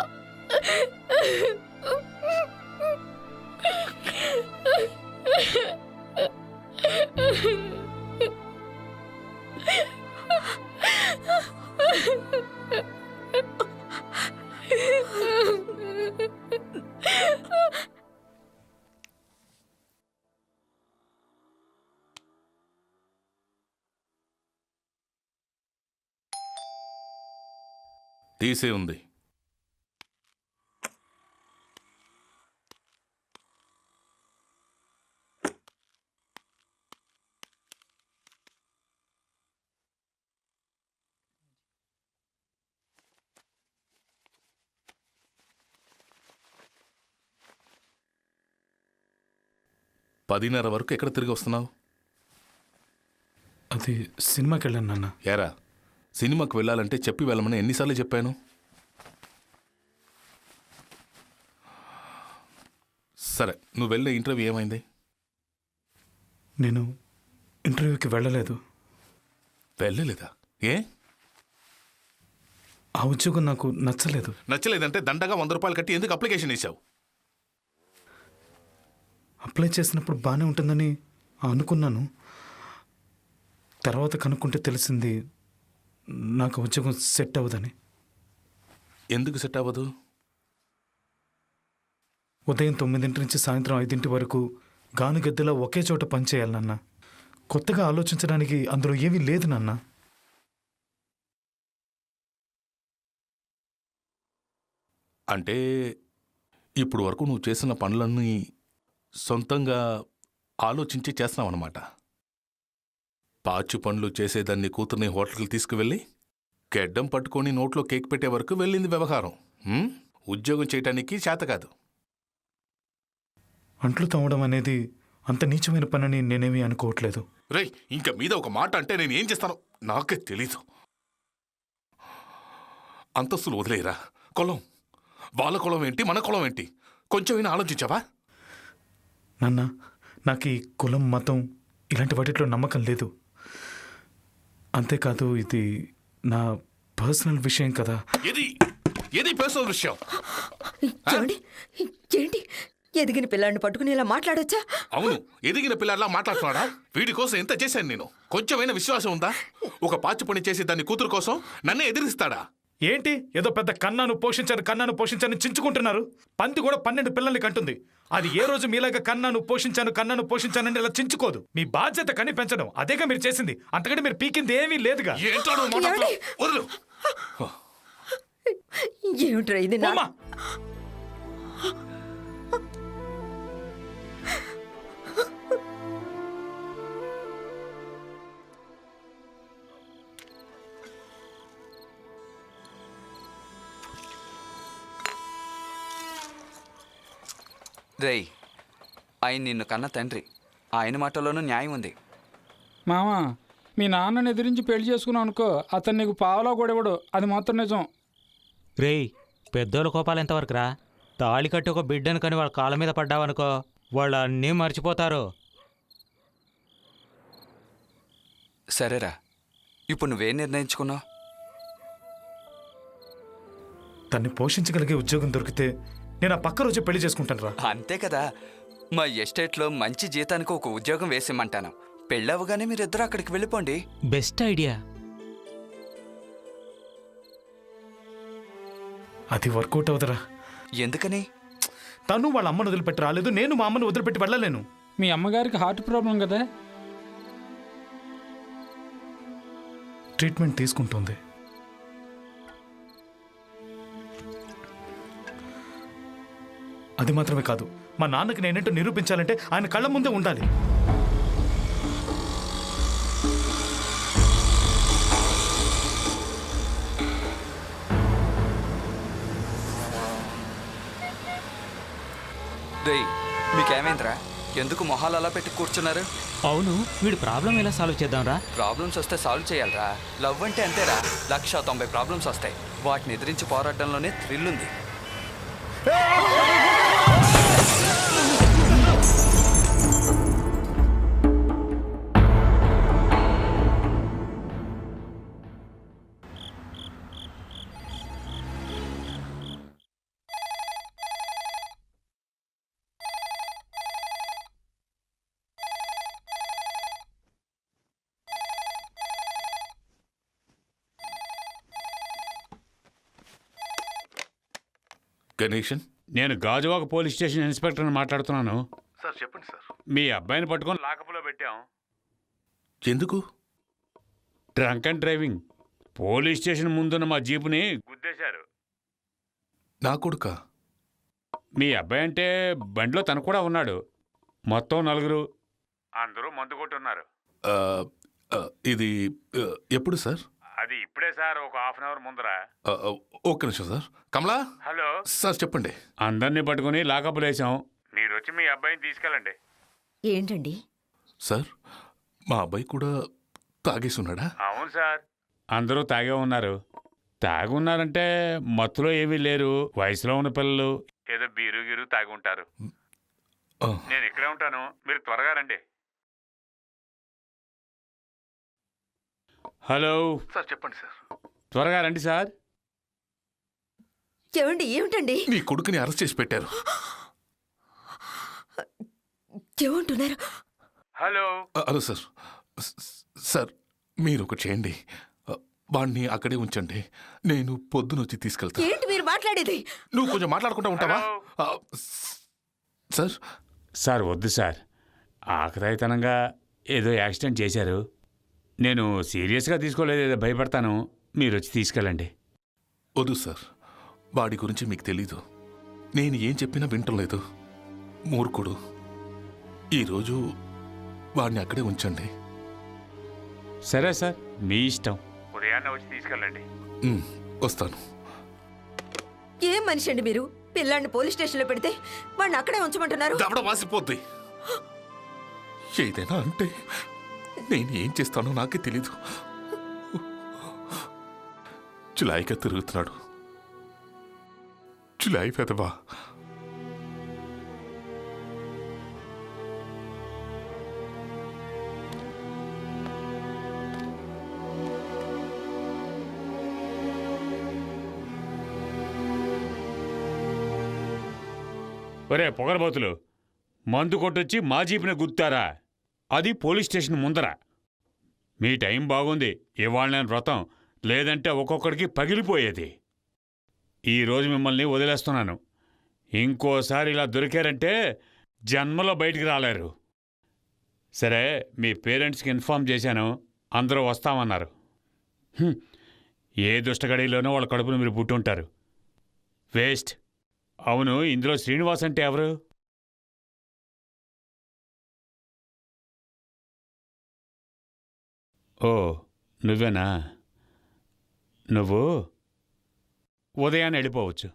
తీసే ఉంది. పదిన్నర వరకు ఎక్కడ తిరిగి వస్తున్నావు?
అది సినిమాకి వెళ్ళాను నాన్న.
ఏరా, సినిమాకి వెళ్ళాలంటే చెప్పి వెళ్ళమని ఎన్నిసార్లు చెప్పాను? సరే, నువ్వు వెళ్ళే ఇంటర్వ్యూ ఏమైంది?
నేను ఇంటర్వ్యూకి వెళ్ళలేదు.
వెళ్ళలేదా? ఏ?
ఆ ఉద్యోగం నాకు నచ్చలేదు.
నచ్చలేదంటే దండగా 100 రూపాయలు కట్టి ఎందుకు అప్లికేషన్ వేసావు?
అప్లై చేసినప్పుడు బాగానే ఉంటుందని అనుకున్నాను. తర్వాత కనుక్కుంటే తెలిసింది నాకు ఉద్యోగం సెట్ అవ్వదని.
ఎందుకు సెట్ అవ్వదు?
ఉదయం 9 నుంచి సాయంత్రం 5 వరకు గానుగద్దెలా ఒకే చోట పనిచేయాలి నాన్న. కొత్తగా ఆలోచించడానికి అందులో ఏమీ లేదు నాన్న.
అంటే ఇప్పుడు వరకు నువ్వు చేసిన పనులన్నీ సొంతంగా ఆలోచించి చేస్తున్నావన్నమాట. పాచు పనులు చేసేదాన్ని కూతుర్ని హోటల్కి తీసుకువెళ్ళి గెడ్డం పట్టుకొని నోట్లో కేక్ పెట్టే వరకు వెళ్ళింది వ్యవహారం. ఉద్యోగం చేయటానికి చేత కాదు.
అంట్లు తవ్వడం అనేది అంత నీచమైన పనని నేనేమీ అనుకోవట్లేదు.
రేయ్, ఇంక మీద ఒక మాట అంటే నేను ఏం చేస్తానో నాకే తెలీదు. అంతస్తులు వదిలేరా. కులం, వాళ్ళ కులం ఏంటి, మన కులం ఏంటి, కొంచెమైనా ఆలోచించావా?
నాన్న, నాకు ఈ కులం, మతం ఇలాంటి వాటిలో నమ్మకం లేదు. అంతేకాదు, ఇది నా పర్సనల్ విషయం కదా.
ఏది పర్సనల్ విషయం?
ఏంటి, ఎదిగిన పిల్లాడిని పట్టుకుని ఇలా మాట్లాడొచ్చా?
అవును, ఎదిగిన పిల్లలా మాట్లాడుతున్నాడా? వీడి కోసం ఎంత చేశాను నేను. కొంచెమైనా విశ్వాసం ఉందా? ఒక పాచి పని చేసి దాన్ని కూతురు కోసం నన్నే ఎదిరిస్తాడా?
ఏంటి ఏదో పెద్ద కన్నాను పోషించాను చించుకుంటున్నారు. పంది కూడా 12 పిల్లల్ని కంటుంది. అది ఏ రోజు మీలాగా కన్నాను పోషించానని ఇలా చించుకోదు. మీ బాధ్యత కని పెంచడం, అదేగా మీరు చేసింది. అంతకంటే మీరు పీకింది ఏమీ లేదుగా.
ఏమిట్రా ఇది?
రేయ్, ఆయన నిన్ను కన్న తండ్రి. ఆయన మాటలోనూ న్యాయం ఉంది.
మామా, మీ నాన్నని ఎదిరించి పెళ్లి చేసుకున్నావు అనుకో, అతను నీకు పావలా కూడా ఇవ్వడు. అది మాత్రం నిజం.
రేయ్, పెద్దోళ్ళ కోపాలు ఎంతవరకు రా? తాళి కట్టి ఒక బిడ్డను కని వాళ్ళ కాళ్ళ మీద పడ్డావనుకో, వాళ్ళు అన్నీ మర్చిపోతారు.
సరేరా, ఇప్పుడు నువ్వేం నిర్ణయించుకున్నావు?
తన్ని పోషించగలిగే ఉద్యోగం దొరికితే నేను ఆ పక్క రోజే పెళ్లి చేసుకుంటాను రా.
అంతే కదా. మా ఎస్టేట్లో మంచి జీతానికి ఒక ఉద్యోగం వేసిమ్మంటాను. పెళ్ళవగానే మీరిద్దరూ అక్కడికి వెళ్ళిపోండి.
Best idea.
అది వర్కౌట్ అవుదరా.
ఎందుకని?
తను వాళ్ళ అమ్మను వదిలిపెట్టి రాలేదు, నేను మా అమ్మను వదిలిపెట్టి వెళ్ళలేను.
మీ అమ్మగారికి హార్ట్ ప్రాబ్లం కదా,
ట్రీట్మెంట్ తీసుకుంటుంది. అది మాత్రమే కాదు, మా నాన్నకి నేనేంటో నిరూపించాలంటే ఆయన కళ్ళ ముందే ఉండాలి.
రేయ్, మీకేమైందిరా? ఎందుకు మొహాలు అలా పెట్టి కూర్చున్నారు?
అవును, వీడి ప్రాబ్లం ఎలా సాల్వ్ చేద్దాంరా?
ప్రాబ్లమ్స్ వస్తే సాల్వ్ చేయాలరా. లవ్ అంటే అంతేరా, 190 ప్రాబ్లమ్స్ వస్తాయి. వాటిని ఎదిరించి పోరాటంలోనే థ్రిల్ ఉంది.
గణేషన్,
నేను గాజువాక పోలీస్ స్టేషన్ ఇన్స్పెక్టర్ని మాట్లాడుతున్నాను.
సార్ చెప్పండి సార్.
మీ అబ్బాయిని పట్టుకొని లాకప్లో పెట్టాం.
ఎందుకు?
Drunk and driving. Police station ముందున్న మా జీపుని గుద్దేశారు.
నా కొడుక?
మీ అబ్బాయి అంటే బండిలో తను కూడా ఉన్నాడు. మొత్తం 4. అందరూ మందు కొట్టున్నారు.
ఇది ఎప్పుడు సార్?
అది ఇప్పుడే సార్, ఒక హాఫ్ అన్ అవర్ ముందర.
ఒక్క నిమిషం సార్. కమలా.
హలో
సార్ చెప్పండి.
అందరినీ పట్టుకుని లాకప్లు వేసాం. మీరు వచ్చి మీ అబ్బాయిని తీసుకెళ్ళండి.
ఏంటండి?
సార్, మా అబ్బాయి కూడా తాగేసి ఉన్నాడా?
అవును సార్, అందరూ తాగే ఉన్నారు. తాగి ఉన్నారంటే మత్తులో ఏమీ లేరు. వయసులో ఉన్న పిల్లలు ఏదో బీరు గీరు తాగి ఉంటారు. నేను ఇక్కడే ఉంటాను, మీరు త్వరగా రండి. హలో
సార్ చెప్పండి సార్.
త్వరగా రండి సార్.
ఏమండి? ఏమిటండి?
నీ కొడుకుని అరెస్ట్ చేసి పెట్టారు.
ఏమంటున్నారు?
హలో.
Hello sir. సార్ మీరు ఒకటి చేయండి, వాడిని అక్కడే ఉంచండి. నేను పొద్దునొచ్చి తీసుకెళ్తాను.
ఏంటి మీరు మాట్లాడేది?
నువ్వు కొంచెం మాట్లాడుకుంటా ఉంటావా? సార్.
సార్ వద్దు సార్, ఆకతాయితనంగా ఏదో యాక్సిడెంట్ చేశారు. నేను సీరియస్గా తీసుకోలేదు, ఏదో భయపడతాను. మీరు వచ్చి తీసుకెళ్ళండి.
వద్దు సార్, వాడి గురించి మీకు తెలీదు. నేను ఏం చెప్పినా వింటలేదు. మూర్ఖుడు. ఈరోజు వాడిని అక్కడే ఉంచండి.
సరే సార్, మీ ఇష్టం. ఉదయాన్నే వచ్చి తీసుకెళ్ళండి.
వస్తాను.
ఏం మనిషి అండి మీరు? పిల్లాడిని పోలీస్ స్టేషన్లో పెడితే వాడిని అక్కడే ఉంచమంటున్నారు.
దవడ వాసిపోద్ది. ఏదైనా అంటే నేను ఏం చేస్తానో నాకే తెలీదు. చులాయిగా తిరుగుతున్నాడు. చులాయి పెదవా.
ఒరే పొగరబోతులు, మందు కొట్టొచ్చి మా జీపుని గుర్తారా? అది పోలీస్ స్టేషన్ ముందర. మీ టైం బాగుంది, ఇవాళ నేను వ్రతం, లేదంటే ఒక్కొక్కడికి పగిలిపోయేది. ఈరోజు మిమ్మల్ని వదిలేస్తున్నాను. ఇంకోసారి ఇలా దొరికారంటే జన్మలో బయటికి రాలేరు. సరే, మీ పేరెంట్స్కి ఇన్ఫార్మ్ చేశాను, అందరూ వస్తామన్నారు. ఏ దుష్టగడిలోనో వాళ్ళ కడుపును మీరు పుట్టుంటారు. వేస్ట్. అవును, ఇందులో శ్రీనివాస్ అంటే ఎవరు? ఓ, నువ్వేనా? నువ్వు ఉదయాన్నే వెళ్ళిపోవచ్చు.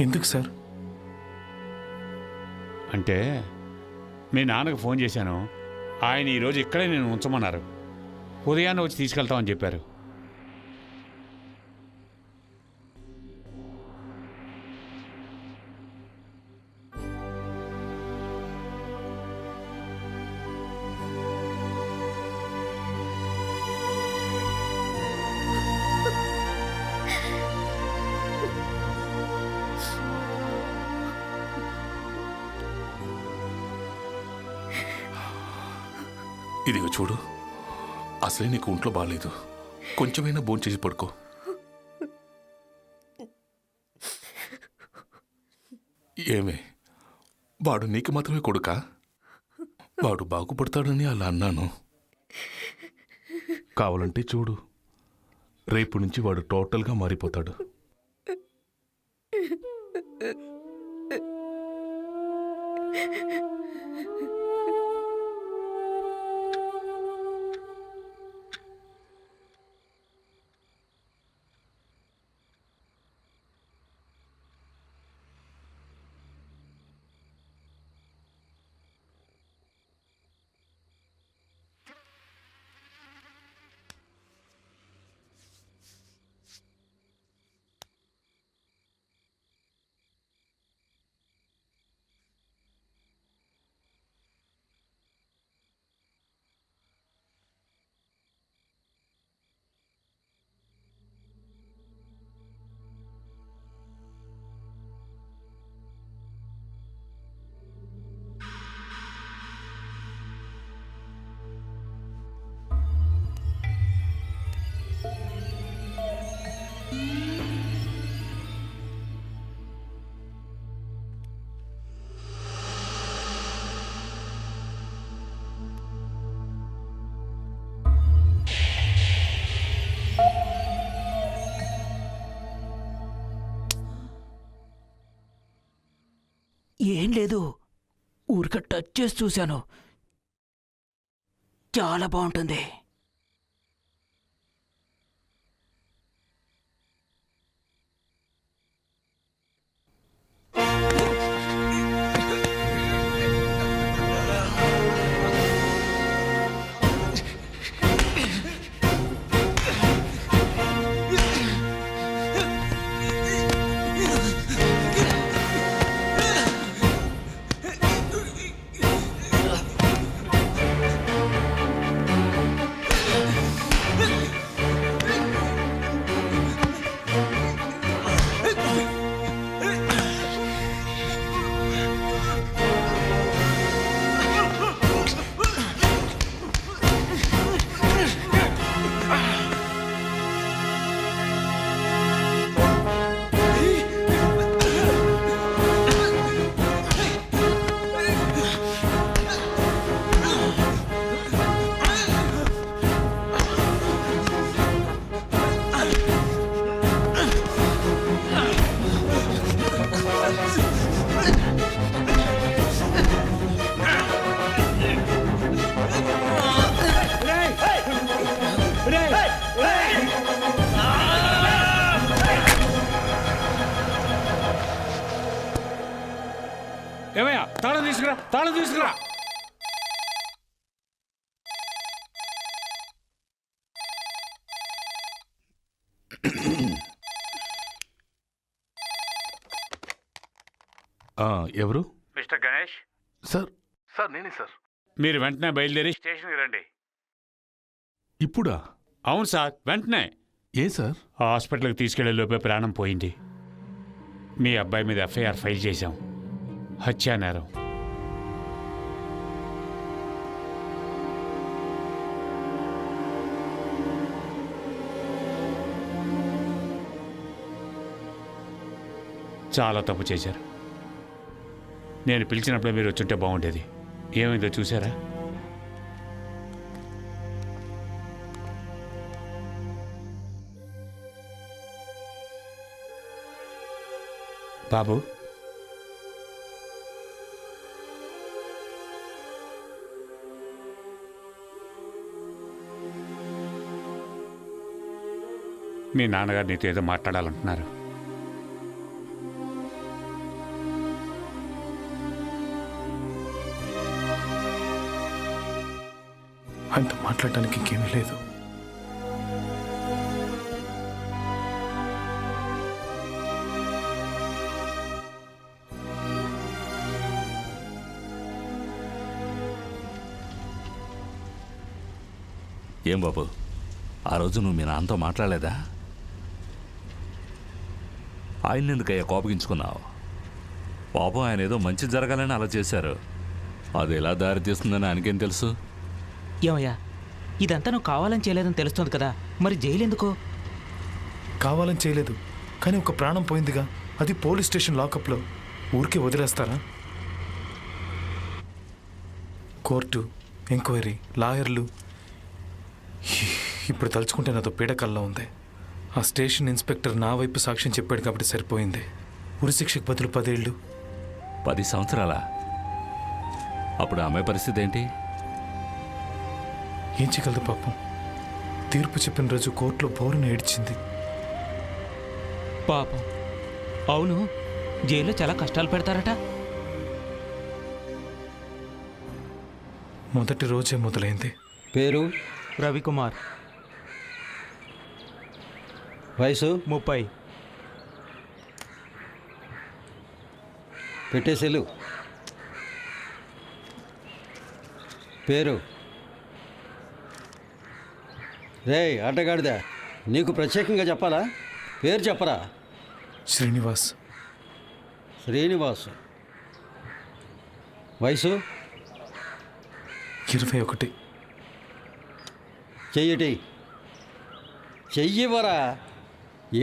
ఎందుకు సార్?
అంటే మీ నాన్నకు ఫోన్ చేశాను, ఆయన ఈరోజు ఇక్కడే నేను ఉంచమన్నారు. ఉదయాన్నే వచ్చి తీసుకెళ్తామని చెప్పారు.
ఇదిగో చూడు, అసలే నీకు ఒంట్లో బాగాలేదు. కొంచెమైనా భోంచేసి పడుకో. ఏమే, వాడు నీకు మాత్రమే కొడుకా? వాడు బాగుపడతాడని అలా అన్నాను. కావాలంటే చూడు, రేపు నుంచి వాడు టోటల్గా మారిపోతాడు.
ఏం లేదు, ఊరిక టచ్ చేసి చూశాను. చాలా బాగుంటుంది.
ఏమయ్యా, తాళం తీసుకురా, తాళం తీసుకురా.
ఎవరు?
మిస్టర్ గణేష్.
సార్, సార్ నేనే సార్.
మీరు వెంటనే బయలుదేరి స్టేషన్కి రండి.
ఇప్పుడా?
అవును సార్, వెంటనే.
ఏ సార్?
హాస్పిటల్కి తీసుకెళ్లే లోపే ప్రాణం పోయింది. మీ అబ్బాయి మీద ఎఫ్ఐఆర్ ఫైల్ చేశాం. హత్యా నేరం. చాలా తప్పు చేశారు. నేను పిలిచినప్పుడే మీరు వచ్చుంటే బాగుండేది. ఏమైందో చూసారా? బాబు, మీ నాన్నగారు నీతో ఏదో మాట్లాడాలంటున్నారు.
ఆయనతో మాట్లాడడానికి ఇంకేమీ లేదు.
ఏం బాబు, ఆ రోజు నువ్వు మీ నాన్నతో మాట్లాడలేదా? ఆయన ఎందుకయ్యా కోపగించుకున్నావు? పాపం ఆయన ఏదో మంచి జరగాలని అలా చేశారు. అది ఎలా దారి తీస్తుందని ఆయనకేం తెలుసు?
ఏమయ్యా, ఇదంతా నువ్వు కావాలని చేయలేదని తెలుస్తుంది కదా, మరి జైలు ఎందుకో?
కావాలని చేయలేదు, కానీ ఒక ప్రాణం పోయిందిగా, అది పోలీస్ స్టేషన్ లాకప్లో. ఊరికే వదిలేస్తారా? కోర్టు, ఎంక్వైరీ, లాయర్లు. ఇప్పుడు తలుచుకుంటే నాతో పీడకల్లా ఉంది. ఆ స్టేషన్ ఇన్స్పెక్టర్ నా వైపు సాక్ష్యం చెప్పాడు కాబట్టి సరిపోయింది. ఉరిశిక్షకు బదులు 10 ఏళ్ళు.
10 సంవత్సరాలా? అప్పుడు ఆమె పరిస్థితి ఏంటి?
ఏం చేయగలదు పాపం. తీర్పు చెప్పిన రోజు కోర్టులో బోరున ఏడ్చింది.
పాపం. అవును, జైల్లో చాలా కష్టాలు పెడతారట.
మొదటి రోజే మొదలైంది.
పేరు?
రవికుమార్.
వయసు?
30.
పెట్టేసెలు. పేరు? రే ఆటగాడిదా, నీకు ప్రత్యేకంగా చెప్పాలా? పేరు చెప్పరా?
శ్రీనివాస్.
శ్రీనివాస్. వయసు?
21.
చెయ్యటి. చెయ్యివరా.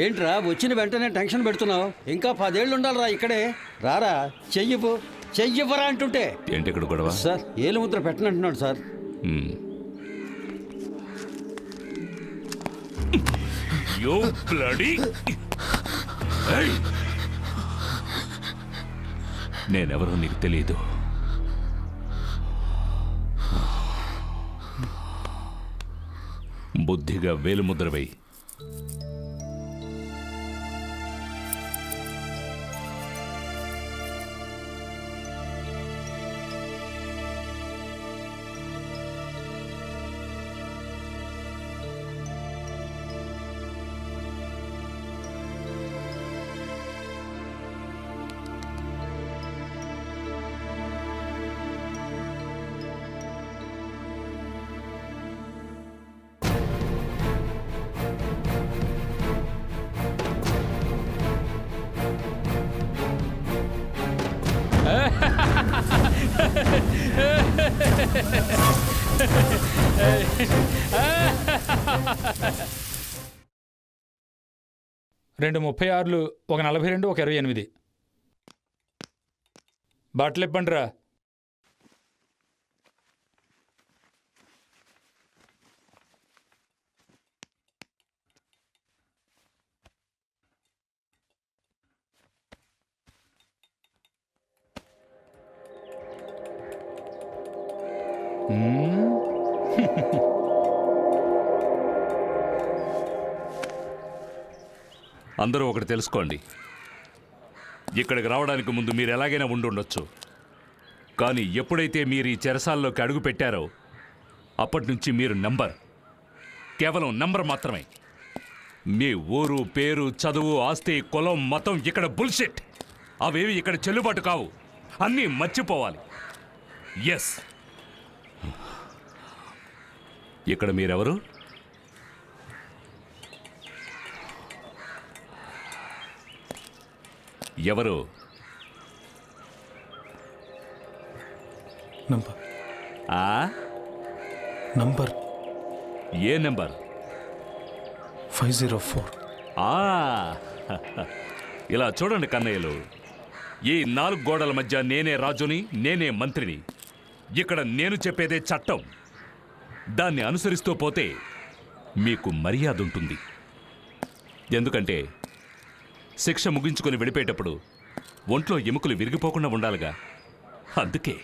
ఏంట్రా వచ్చిన వెంటనే టెన్షన్ పెడుతున్నావు? ఇంకా 10 ఏళ్ళు ఉండాలిరా ఇక్కడే. రారా, చెయ్యిపు. చెయ్యివరా అంటుంటే.
ఏంటి ఇక్కడ గొడవ?
సార్ ఏలు ముద్ర పెట్టనంటున్నాడు సార్.
యో బ్లడీ. నేనెవరో నీకు తెలియదు. బుద్ధిగా వేలుముద్ర వేయి.
రెండు 36లు, ఒక 42, ఒక 28. బట్టలు ఇప్పండిరా.
అందరూ ఒకటి తెలుసుకోండి. ఇక్కడికి రావడానికి ముందు మీరు ఎలాగైనా ఉండుండొచ్చు. కానీ ఎప్పుడైతే మీరు ఈ చెరసాల్లోకి అడుగు పెట్టారో అప్పటి నుంచి మీరు నంబర్, కేవలం నంబర్ మాత్రమే. మీ ఊరు, పేరు, చదువు, ఆస్తి, కులం, మతం ఇక్కడ బుల్షిట్. అవేవి ఇక్కడ చెల్లుబాటు కావు. అన్నీ మర్చిపోవాలి. ఎస్. ఇక్కడ మీరెవరు? ఎవరు?
నంబర్.
నంబర్? ఏ నెంబర్?
504.
ఇలా చూడండి కన్నయ్యలు, ఈ 4 గోడల మధ్య నేనే రాజుని, నేనే మంత్రిని. ఇక్కడ నేను చెప్పేదే చట్టం. దాన్ని అనుసరిస్తూ పోతే మీకు మర్యాద ఉంటుంది. ఎందుకంటే శిక్ష ముగించుకొని వెళ్ళిపోయేటప్పుడు ఒంట్లో ఎముకలు విరిగిపోకుండా ఉండాలిగా. అందుకే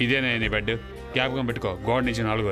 ఇదేనా నీ బెడ్? జ్ఞాపకం పెట్టుకో, గోడ నుంచి 4వ.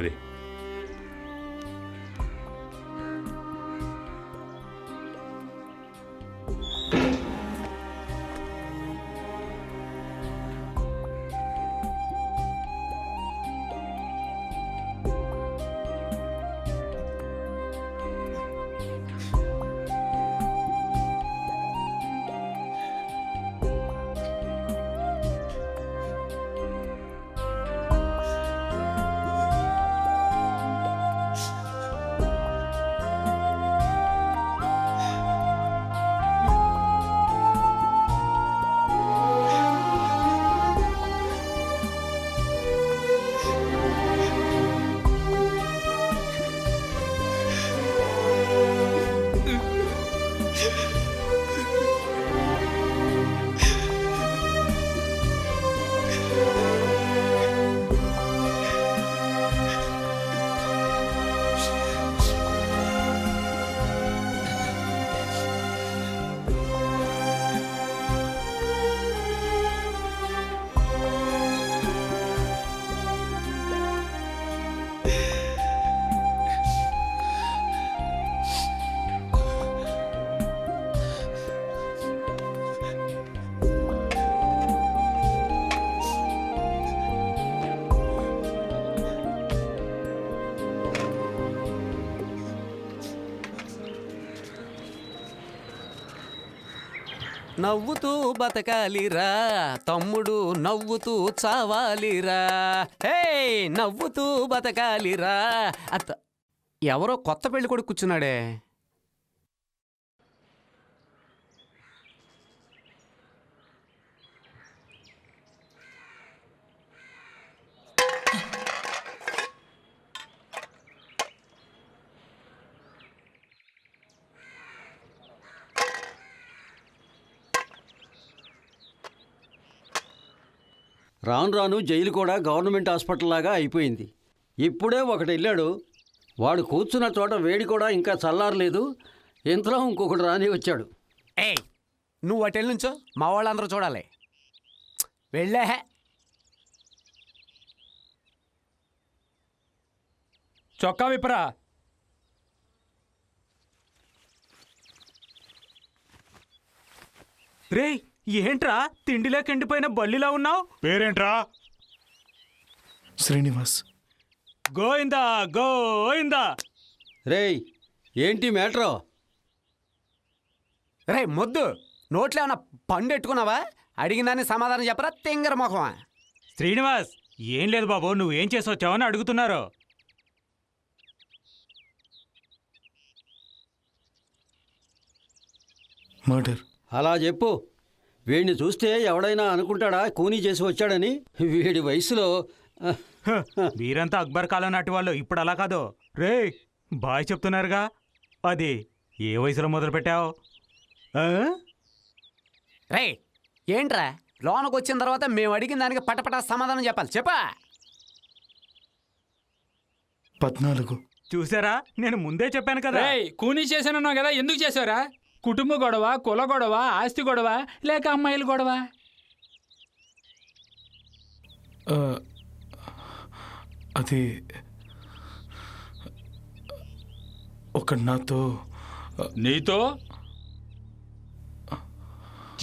నవ్వుతూ బతకాలిరా తమ్ముడు, నవ్వుతూ చావాలిరా. హే, నవ్వుతూ బతకాలిరా. ఎవరో కొత్త పెళ్లి కొడుకు కూర్చున్నాడే.
రాను రాను జైలు కూడా గవర్నమెంట్ హాస్పిటల్ లాగా అయిపోయింది. ఇప్పుడే ఒకటి వెళ్ళాడు, వాడు కూర్చున్న చోట వేడి కూడా ఇంకా చల్లారలేదు. ఇంతలో ఇంకొకటి రాని వచ్చాడు.
ఏయ్, నువ్వు అటెల్ నుంచో, మా వాళ్ళందరూ చూడాలి. వెళ్ళే.
చొక్కా విప్పరా.
రే, ఏంట్రా తిండిలోకి ఎండిపోయిన బల్లిలా ఉన్నావు?
పేరేంట్రా? శ్రీనివాస్.
గోయిందా గోయిందా.
రేయ్, ఏంటి మ్యాటరో?
రే మొద్దు, నోట్లో ఏమన్నా పండు ఎట్టుకున్నావా? అడిగిందాన్ని సమాధానం చెప్పరా తింగర మొఖమా?
శ్రీనివాస్, ఏం లేదు బాబు, నువ్వేం చేసి వచ్చావని అడుగుతున్నారు.
మర్డర్.
అలా చెప్పు. వీడిని చూస్తే ఎవడైనా అనుకుంటాడా కూనీ చేసి వచ్చాడని? వీడి వయసులో
వీరంతా అక్బర్ కాలం నాటి వాళ్ళు, ఇప్పుడు అలా కాదు. రే, బాయ్ చెప్తున్నారుగా, అది ఏ వయసులో మొదలుపెట్టావు?
రే, ఏంట్రా లోనకు వచ్చిన తర్వాత మేము అడిగిన దానికి పటపట సమాధానం చెప్పాలి. చెప్పా.
14.
చూసారా, నేను ముందే చెప్పాను కదా.
కూనీ చేశానన్నావు కదా, ఎందుకు చేశారా? కుటుంబ గొడవ, కుల గొడవ, ఆస్తి గొడవ, లేక అమ్మాయిల గొడవ?
అది ఒక నాతో.
నీతో?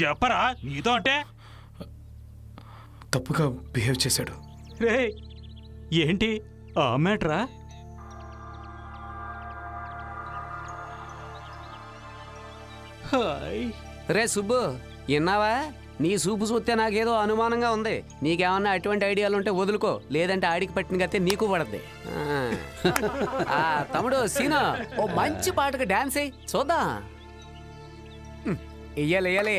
చెప్పరా, నీతో అంటే?
తప్పుగా బిహేవ్ చేశాడు.
రే, ఏంటి ఆ మ్యాటరా?
రే సుబ్బు, విన్నావా? నీ సూపు చూస్తే నాకేదో అనుమానంగా ఉంది. నీకేమన్నా అటువంటి ఐడియాలు ఉంటే వదులుకో, లేదంటే ఆడికి పట్టిన గతే నీకు పడద్ది. తమ్ముడు సీనా, ఓ మంచి పాటకు డాన్స్ అయ్యి చూద్దాం. ఇయ్యాలి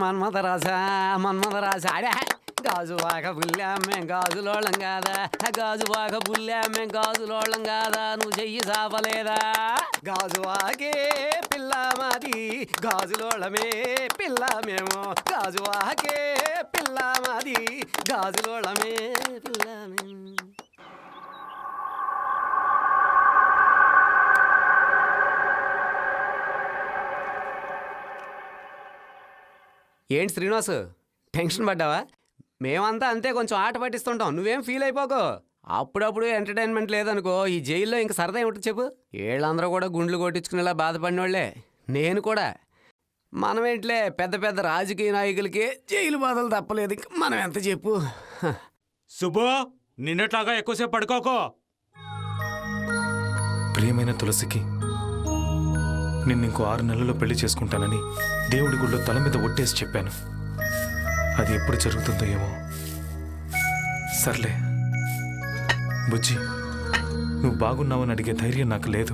మన్మథరాజా మన్మథరాజా. అడే గాజు వాక బుల్లామే గాజులోళం కాదా, గాజు వాక బుల్లామే గాజులోళం కాదా, నువ్వు చెయ్యి సాపలేదా? గాజు వాకే పిల్ల మాది, గాజులోళమే పిల్ల మేము. గాజు వాకే పిల్ల మాది, గాజులోళమే పిల్ల మేము. ఏంటి శ్రీనివాసు, టెన్షన్ పడ్డావా? మేమంతా అంతే, కొంచెం ఆట పట్టిస్తుంటాం, నువ్వేం ఫీల్ అయిపోకో. అప్పుడప్పుడు ఎంటర్టైన్మెంట్ లేదనుకో, ఈ జైల్లో ఇంక సరదా ఏమిటో చెప్పు. వీళ్ళందరూ కూడా గుండ్లు కొట్టించుకునేలా బాధపడినోళ్లే, నేను కూడా. మనమేంట్లే, పెద్ద పెద్ద రాజకీయ నాయకులకి జైలు బాధలు తప్పలేదు, ఇంక మనం ఎంత చెప్పు.
సుబ్బు, నిన్నట్లాగా ఎక్కువసేపు పడుకోకో.
ప్రియమైన తులసికి నిన్ను ఇంకో 6 నెలల్లో పెళ్లి చేసుకుంటానని దేవుడి గుళ్ళో తల మీద ఒట్టేసి చెప్పాను. అది ఎప్పుడు జరుగుతుందో ఏమో. సర్లే బుజ్జి, నువ్వు బాగున్నావని అడిగే ధైర్యం నాకు లేదు.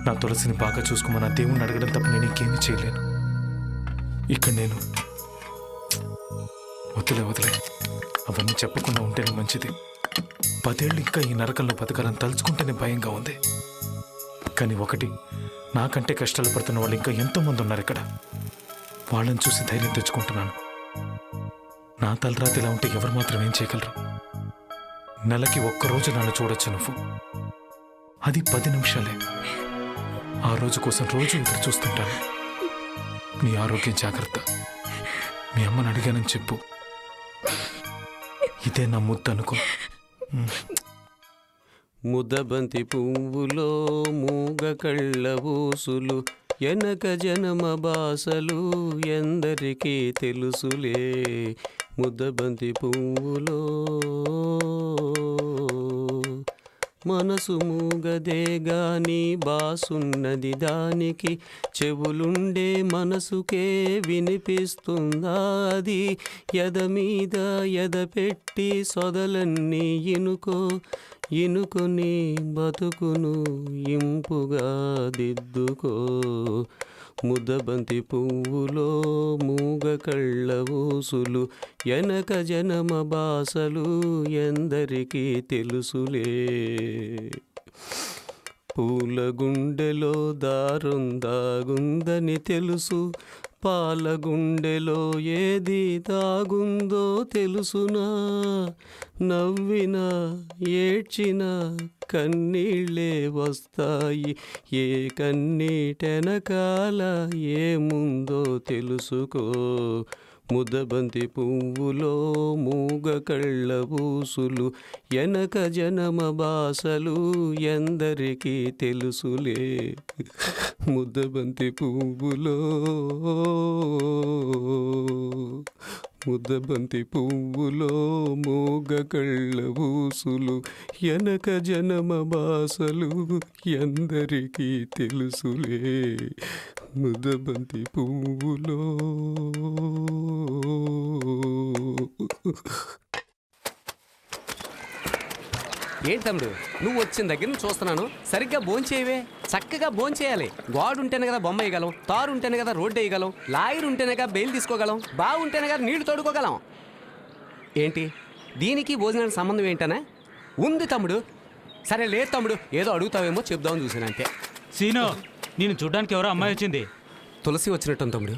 నా తులసిని బాగా చూసుకోమని నా దేవుణ్ణి అడగడం తప్ప నేను ఇంకేమీ చేయలేను. ఇక్కడ నేను వదిలే అవన్నీ చెప్పకుండా ఉంటేనే మంచిది. 10 ఏళ్ళు ఇంకా ఈ నరకంలో బతకాలని తలుచుకుంటేనే భయంగా ఉంది. కానీ ఒకటి, నాకంటే కష్టాలు పడుతున్న వాళ్ళు ఇంకా ఎంతోమంది ఉన్నారు ఇక్కడ. వాళ్ళని చూసి ధైర్యం తెచ్చుకుంటున్నాను. నా తలరాత ఇలా ఉంటే ఎవరు మాత్రం ఏం చేయగలరు? నెలకి ఒక్కరోజు నన్ను చూడొచ్చు నువ్వు, అది 10 నిమిషాలే. ఆ రోజు కోసం రోజు ఎదురు చూస్తుంటాను. నీ ఆరోగ్యం జాగ్రత్త. మీ అమ్మని అడిగానని చెప్పు. ఇదే నా ముద్దు అనుకో.
ముద్దబంతి పువ్వులో మూగ కళ్ళ ఊసులు, ఎనక జనమ బాసలు ఎందరికీ తెలుసులే. ముద్దబంతి పువ్వులో మనసు మూగదే గాని బాసున్నది దానికి, చెవులుండే మనసుకే వినిపిస్తుందా అది? ఎద మీద ఎద పెట్టి సొదలన్నీ ఇనుకొని బతుకును ఇంపుగా దిద్దుకో. ముద్దబంతి పువ్వులో మూగ కళ్ళ ఊసులు, ఎనక జనమ బాసలు ఎందరికీ తెలుసులే. పూల గుండెలో దారం దాగుందని తెలుసు, పాల గుండెలో ఏది దాగుందో తెలుసునా? నవ్వినా ఏడ్చినా కన్నీళ్ళే వస్తాయి, ఏ కన్నీటెనకాల ఏముందో తెలుసుకో. ముద్దబంతి పువ్వులో మూగ కళ్ళ ఊసులు, ఎనక జనమ బాసలు ఎందరికీ తెలుసులే. ముద్దబంతి పువ్వులో ముద్దబంతి పువ్వులో మూగ కళ్ళ ఊసులు, ఎనక జనమ బాసలు ఎందరికీ తెలుసులే. ముద్దబంతి పువ్వులో. ఏంటి తమ్ముడు, నువ్వు వచ్చిన దగ్గర నుంచి చూస్తున్నాను, సరిగ్గా భోంచేయవే. చక్కగా భోంచేయాలి. గోడు ఉంటేనే కదా బొమ్మ వేయగలం, తారు ఉంటేనే కదా రోడ్డు వేయగలం, లాయర్ ఉంటేనే కదా బెయిల్ తీసుకోగలం, బాగుంటేనే కదా నీళ్లు తోడుకోగలం. ఏంటి దీనికి భోజనానికి సంబంధం ఏంటనే ఉంది తమ్ముడు? సరే లేదు తమ్ముడు, ఏదో అడుగుతావేమో చెప్దామని చూసాను అంతే.
సీను, నేను చూడ్డానికి ఎవరో అమ్మాయి వచ్చింది.
తులసి వచ్చినట్టు తమ్ముడు.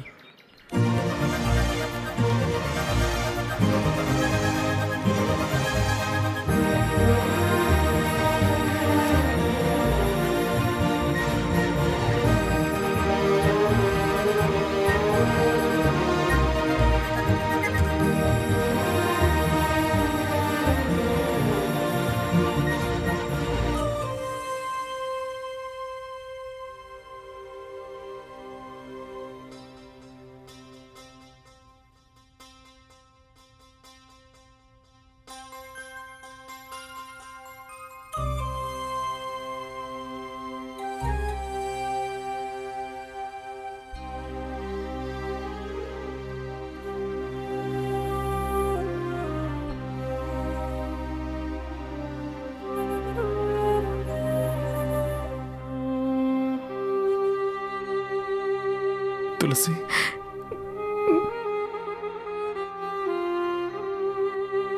తులసి,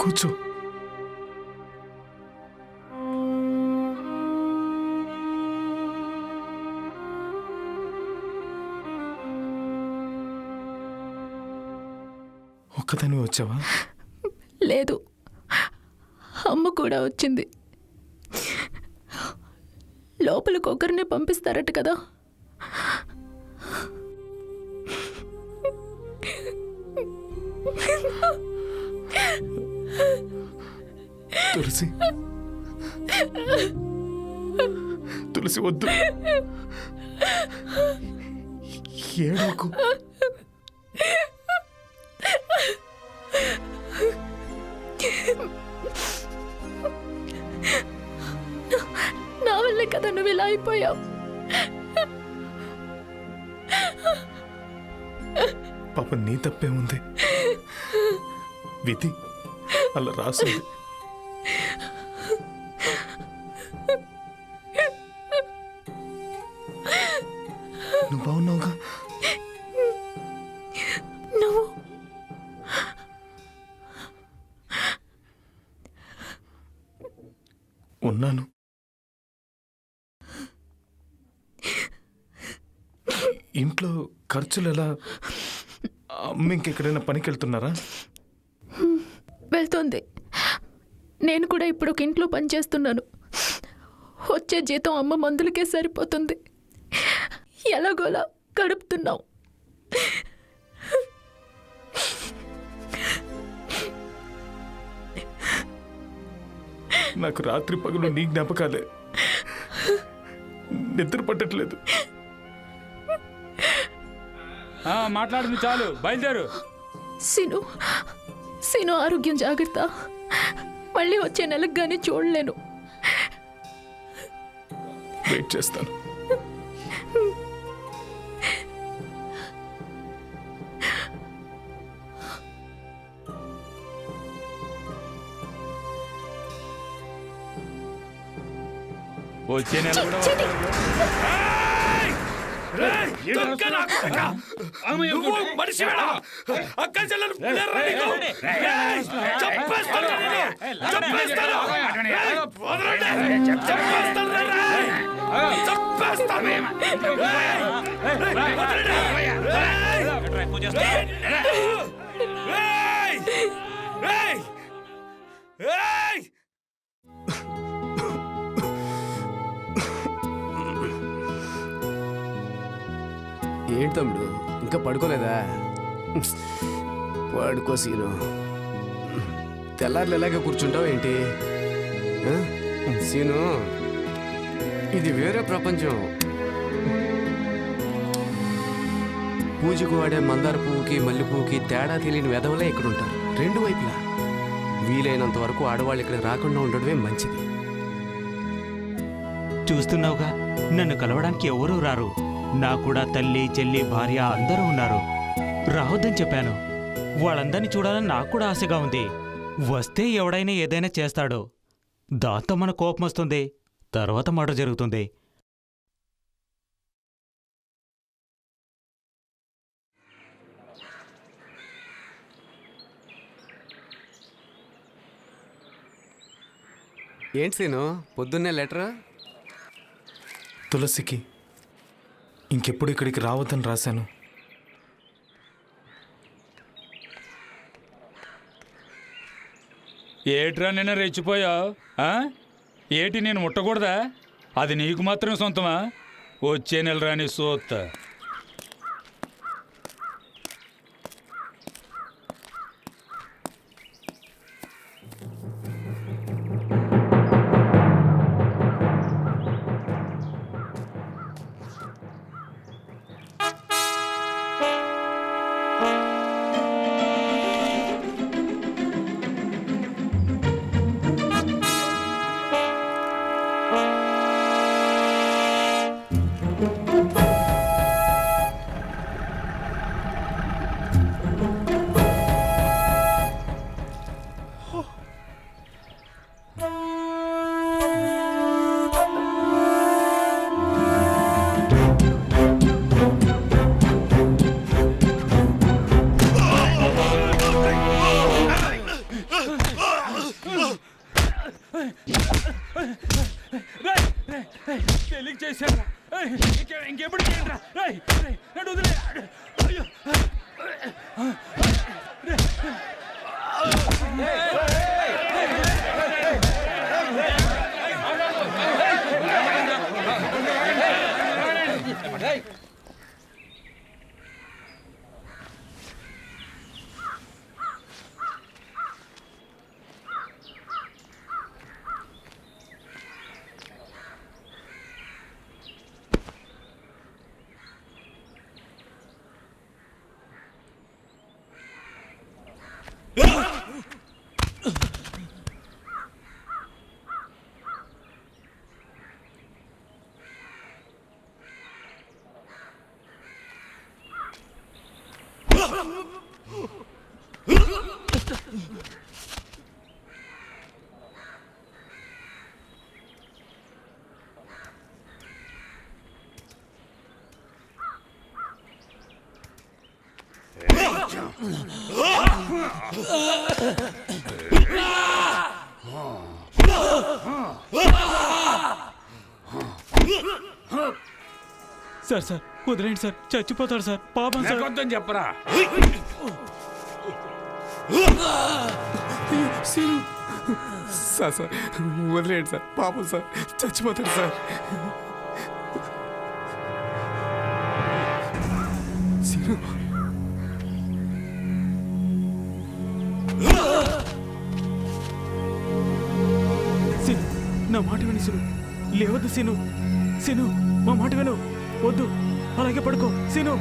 కూర్చో. ఒక్కదానివే వచ్చావా?
లేదు, అమ్మ కూడా వచ్చింది. లోపలికి ఒకరినే పంపిస్తారట కదా.
తులసి, తులసి వద్దు, ఏడవకు.
నా వల్లే కదా నువ్వు ఇలా అయిపోయావు.
పాప నీ తప్పే ఉంది, విధి అలా రాసింది. నువ్వు బాగున్నావుగా?
నువ్వు
ఉన్నాను. ఇంట్లో ఖర్చులు ఎలా? అమ్మ ఇంకెక్కడైనా పనికి వెళ్తున్నారా?
వెళ్తోంది. నేను కూడా ఇప్పుడు ఒక ఇంట్లో పనిచేస్తున్నాను. వచ్చే జీతం అమ్మ మందులకే సరిపోతుంది. ఎలాగోలా గడుపుతున్నాం.
నాకు రాత్రి పగలు నీ జ్ఞాపకాలే, నిద్ర పట్టట్లేదు.
మాట్లాడింది చాలు, బయలుదేరు.
సీను ఆరోగ్యం జాగ్రత్త. మళ్ళీ వచ్చే నెలకు కానీ చూడలేను.
వెయిట్ చేస్తాను.
వచ్చే నెల కూడా వస్తాడు.
ఏంటి తమ్ముడు ఇంకా పడుకోలేదా? పడుకో సీను. తెల్లారులు ఎలాగే కూర్చుంటావు ఏంటి? ఆ? సీను, ఇది వేరే ప్రపంచం. పూజకు వాడే మందార పువ్వుకి మల్లె పువ్వుకి తేడా తెలియని వెధవలే ఇక్కడ ఉంటారు, రెండు వైపులా. వీలైనంత వరకు ఆడవాళ్ళు ఇక్కడ రాకుండా ఉండడమే మంచిది.
చూస్తున్నావుగా, నన్ను కలవడానికి ఎవరూ రారు. నా కూడా తల్లి, చెల్లి, భార్య అందరూ ఉన్నారు. రావద్దని చెప్పాను. వాళ్ళందరినీ చూడాలని నాకు కూడా ఆశగా ఉంది. వస్తే ఎవడైనా ఏదైనా చేస్తాడు. దాంతో మన కోపం వస్తుంది, తర్వాత మర్డర్ జరుగుతుంది.
ఏంటి సీను పొద్దున్నే లెటర్?
తులసికి ఇంకెప్పుడు ఇక్కడికి రావద్దని రాశాను.
ఏట్రా నిన్న రెచ్చిపోయా? ఏటి నేను ముట్టకూడదా? అది నీకు మాత్రం సొంతమా? వచ్చే నెల రాని సోత్త. తెలియక చేశారా? ఇంకెప్పుడు చేయండిరా. నన్ను వదిలే. అయ్యో.
సార్ సార్ వదిలేండి సార్, చచ్చిపోతాడు సార్, పాపం సార్.
చెప్పరా?
సార్ సార్ వదిలేండి సార్, పాపం సార్, చచ్చిపోతాడు సార్.
సీను, నా మాట విను సీను. లేవద్దు సీను. సీను, మా మాట విను. వద్దు, అలాగే పడుకో సీను.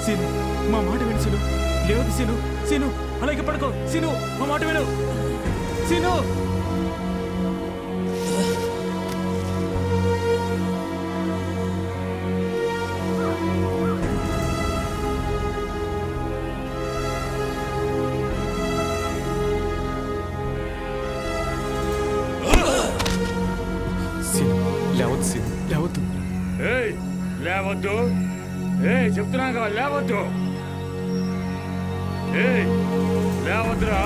సీను, మా మాట విను సీను. లేవద్దు సీను. సీను, అలాగే పడుకో సీను. మా మాట విను సీను.
లేవద్దు సీను, లేవద్దు.
ఏయ్ లేవద్దు, చెప్తున్నాను కదా లేవద్దు, లేవద్దురా.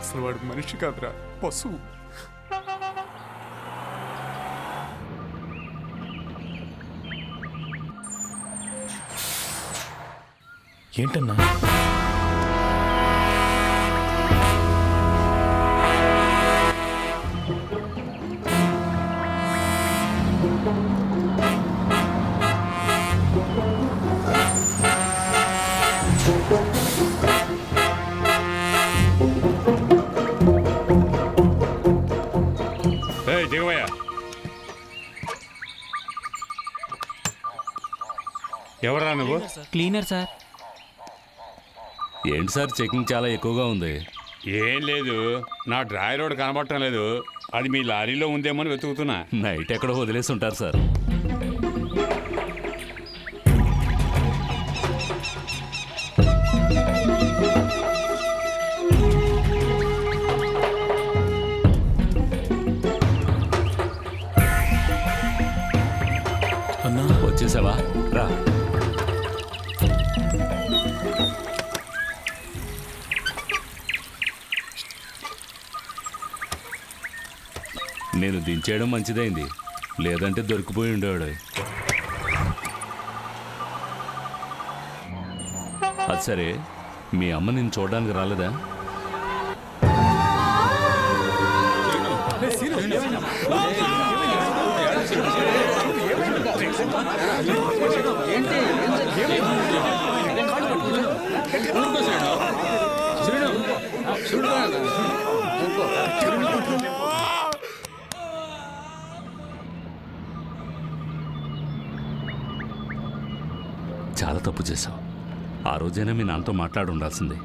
అసలు వాడు మనిషి కాదురా, పశువు. ఏంటన్నా?
దిగవయ్యా. ఎవరా నువ్వు?
Cleaner sir.
ఏంటి సార్ చెకింగ్ చాలా ఎక్కువగా ఉంది?
ఏం లేదు, నా డ్రాయర్ రోడ్ కనబడటం లేదు, అది మీ లారీలో ఉందేమో అని వెతుకుతున్నా.
నైట్ ఎక్కడో వదిలేసి ఉంటారు సార్. వచ్చేసావా? రా. నేను దించేయడం మంచిదైంది, లేదంటే దొరికిపోయి ఉండేవాడు. అది సరే, మీ అమ్మ నిన్ను చూడడానికి రాలేదా? చాలా తప్పు చేశావు. ఆ రోజైనా మీ నాన్నతో మాట్లాడి ఉండాల్సిందే.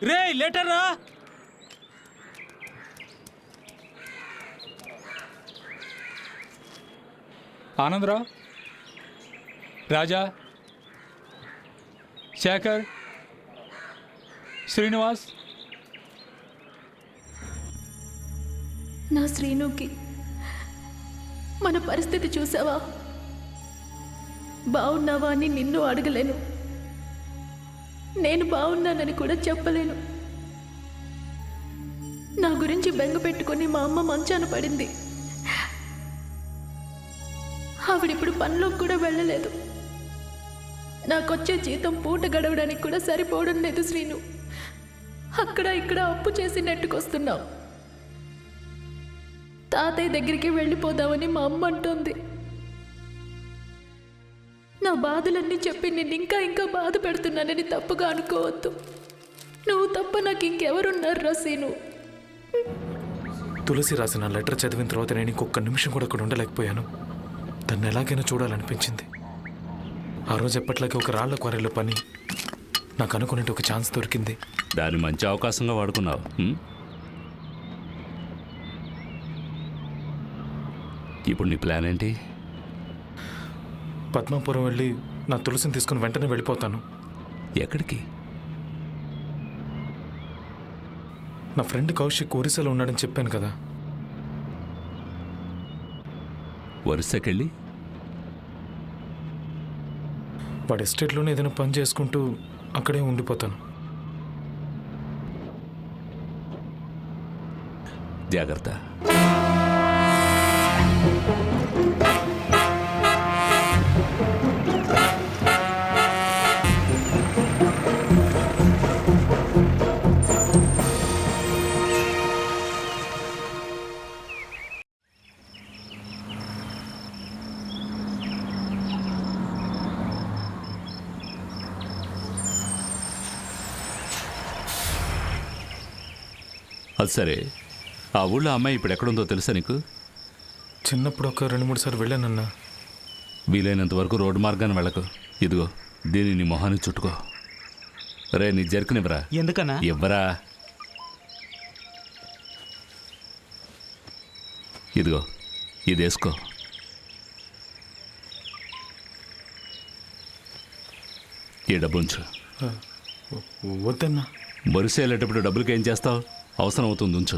రే లెటర్ రా.
ఆనందరావు, రాజా, శేఖర్, శ్రీనివాస్.
నా శ్రీనుకి మన పరిస్థితి చూసావా? బాగున్నావా అని నిన్ను అడగలేను, నేను బాగున్నానని కూడా చెప్పలేను. నా గురించి బెంగ పెట్టుకుని మా అమ్మ మంచాన పడింది. ఆవిడిప్పుడు పనిలోకి కూడా వెళ్ళలేదు. నాకొచ్చే జీతం పూట గడవడానికి కూడా సరిపోవడం లేదు శ్రీను. అక్కడ ఇక్కడ అప్పు చేసి నెట్టుకొస్తున్నాం. తాతయ్య దగ్గరికి వెళ్ళిపోదామని మా అమ్మ అంటోంది. నా బాధలన్నీ చెప్పి నేను ఇంకా ఇంకా బాధ పెడుతున్నానని తప్పుగా అనుకోవద్దు. నువ్వు తప్ప నాకు ఇంకెవరున్నారు రసీను?
తులసి రాసిన లెటర్ చదివిన తర్వాత నేను ఇంకొక నిమిషం కూడా అక్కడ ఉండలేకపోయాను. తను ఎలాగైనా చూడాలనిపించింది. ఆ రోజు ఎప్పట్లాగే ఒక రాళ్ల క్వారీలో పని నాకు అనుకున్నట్టు ఒక ఛాన్స్ దొరికింది.
దాన్ని మంచి అవకాశంగా వాడుకున్నావు. ఇప్పుడు నీ ప్లాన్ ఏంటి?
పద్మాపురం వెళ్ళి నా తులసిని తీసుకుని వెంటనే వెళ్ళిపోతాను.
ఎక్కడికి?
నా ఫ్రెండ్ కౌశిక్ ఒరిస్సాలో ఉన్నాడని చెప్పాను కదా.
ఒరిస్సాకెళ్ళి
వాడి ఎస్టేట్లోనే ఏదైనా పని చేసుకుంటూ అక్కడే ఉండిపోతాను.
జాగ్రత్త. అది సరే, ఆ ఊళ్ళో అమ్మాయి ఇప్పుడు ఎక్కడుందో తెలుసా నీకు?
చిన్నప్పుడు ఒక 2-3 సార్లు వెళ్ళానన్నా.
వీలైనంత వరకు రోడ్డు మార్గాన్ని వెళ్ళకు. ఇదిగో దీన్ని నీ మొహానికి చుట్టుకో. రే, నీ జర్కనివ్వరా.
ఎందుకన్నా?
ఇవ్వరా. ఇదిగో ఇది వేసుకో. ఈ డబ్బు ఉంచు.
వద్దన్నా.
బొరిసే వెళ్ళేటప్పుడు డబ్బులకి ఏం చేస్తావు? అవసరం అవుతుంది, ఉంచు.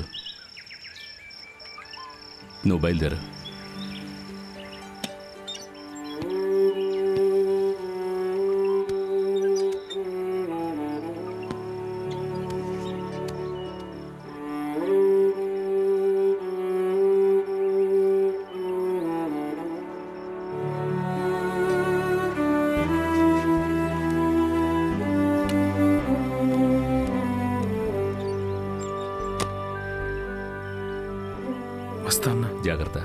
నువ్వు బయలుదేరు.
వస్తానా?
జాగ్రత్త.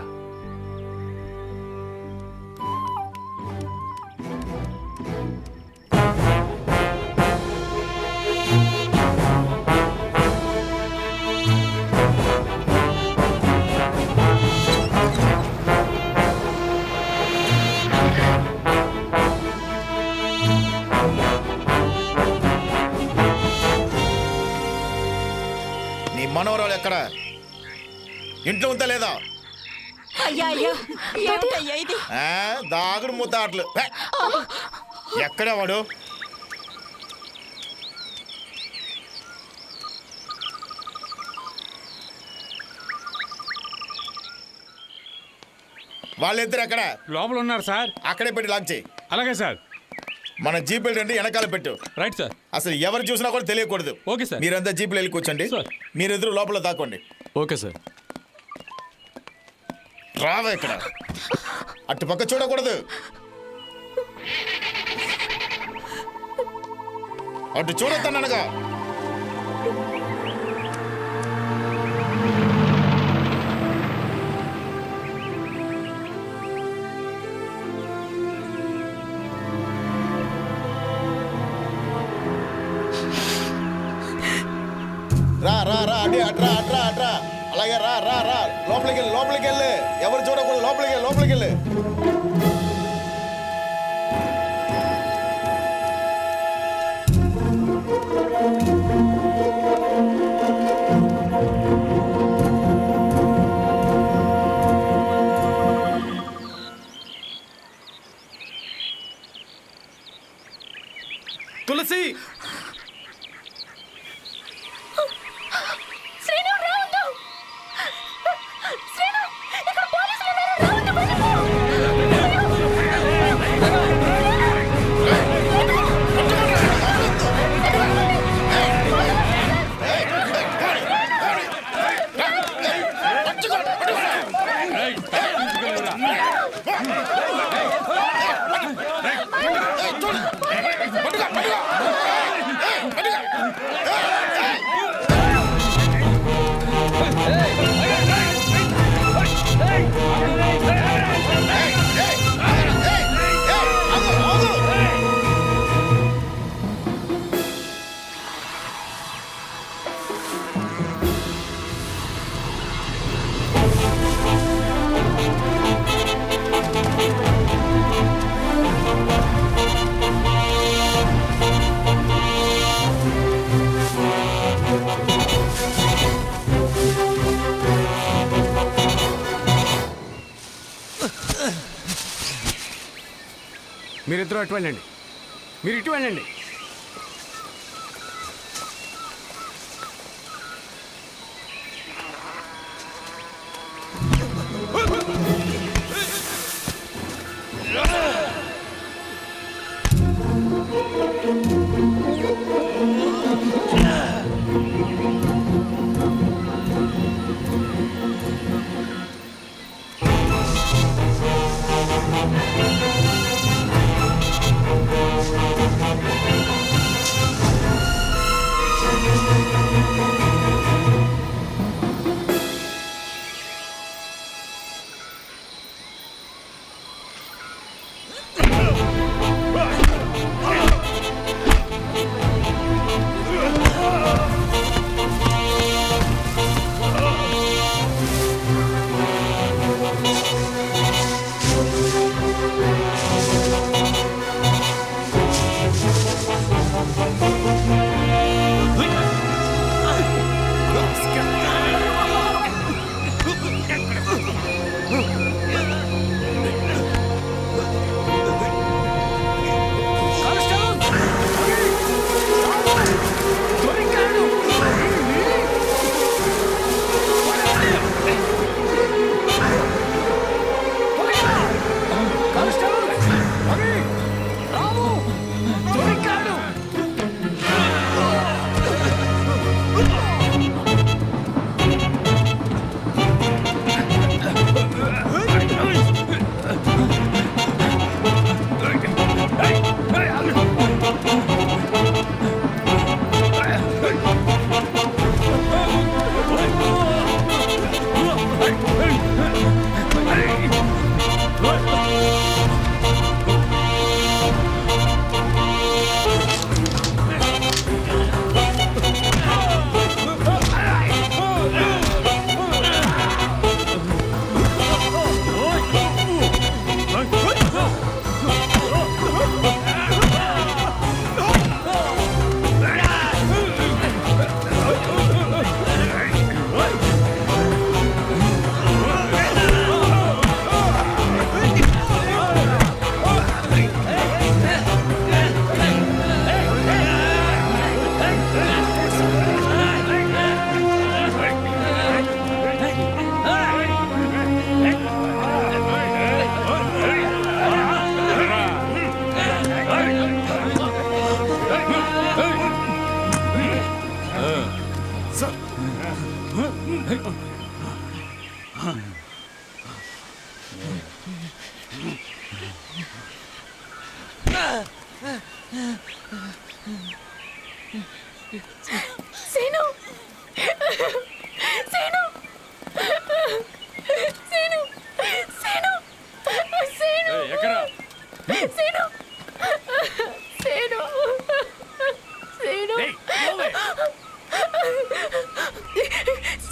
నీ మనవరాలు ఎక్కడ? ఇంట్లో ఉందా లేదా? దాగుడు ముత్తాట్లు. ఎక్కడే వాడు? వాళ్ళిద్దరు ఎక్కడ?
లోపల ఉన్నారు సార్.
అక్కడే పెట్టి లాక్ చేయి.
అలాగే సార్.
మన జీపులు రండి, వెనకాల పెట్టు.
Right sir.
అసలు ఎవరు చూసినా కూడా తెలియకూడదు.
Okay sir.
మీరంతా జీపులు వెళ్ళి కూర్చోండి. మీరిద్దరు లోపల దాక్కోండి.
Okay sir.
రావా ఇక్కడ. అటు పక్క చూడకూడదు. అటు చూడొద్దనగా. రా రా రా అడి అట్రా అట్రా అట్రా. అలాగే రా రా రా. లోపలికి వెళ్ళి లోపలికి వెళ్ళి. ఎవరు చూడకూడదు. లోపలికి వెళ్ళి.
తులసి,
శ్రీను, ఇక్కడ పోలీసులు ఉన్నారు.
మీరిద్దరూ అటు వెళ్ళండి, మీరు ఇటు వెళ్ళండి.
సీను సీను సీను సీను సీను
ఎక్కడా
Seenu Seenu Seenu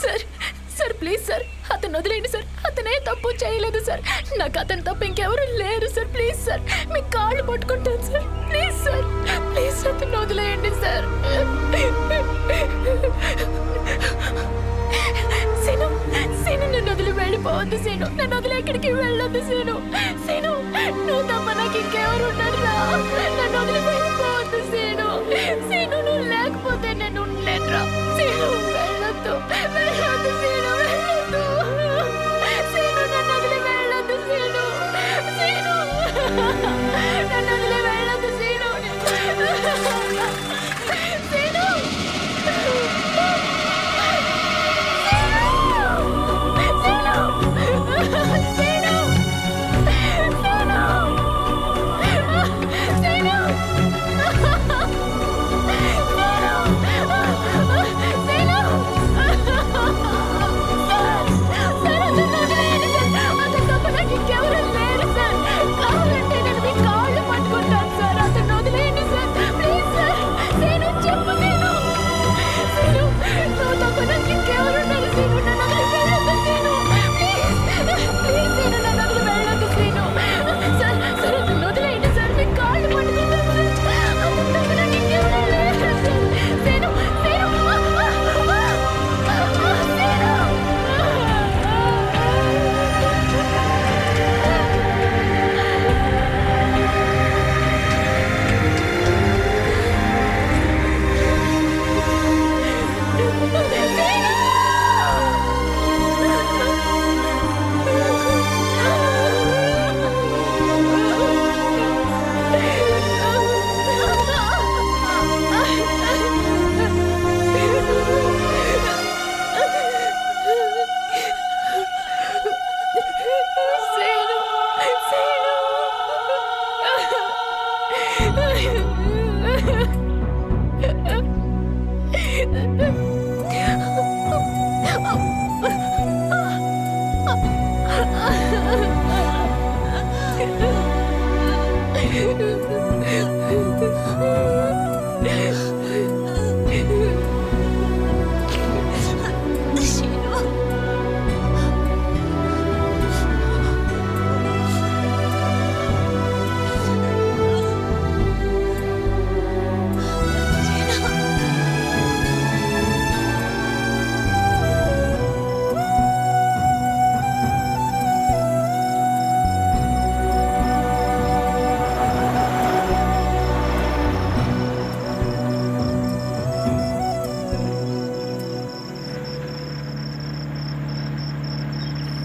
sir sir please sir అతను వదిలేండి సార్, అతనే తప్పు చేయలేదు సార్, నాకు అతను తప్ప ఇంకెవరు లేరు సార్, ప్లీజ్ సార్ మీ కాళ్ళు పట్టుకుంటాను సార్, ప్లీజ్ సార్ ప్లీజ్ అతను వదిలేయండి సార్. సీను సీను నన్ను వదిలి వెళ్ళిపోవద్దు సీను, నన్ను వదిలి ఎక్కడికి వెళ్ళొద్దు సీను, సీను నువ్వు తప్ప నాకు ఇంకెవరు ఉన్నారు రా, నన్ను వదిలి వెళ్ళిపోవద్దు సీను, సీను నువ్వు లేకపోతే నేను ఉండలేనురా, సీను వెళ్ళొద్దు వెళ్ళొద్దు సీను వెళ్ళొద్దు సీను, నన్ను వదిలి వెళ్ళొద్దు సీను, సీను నన్ను వదిలి వెళ్ళొద్దు సీను, సీను సీను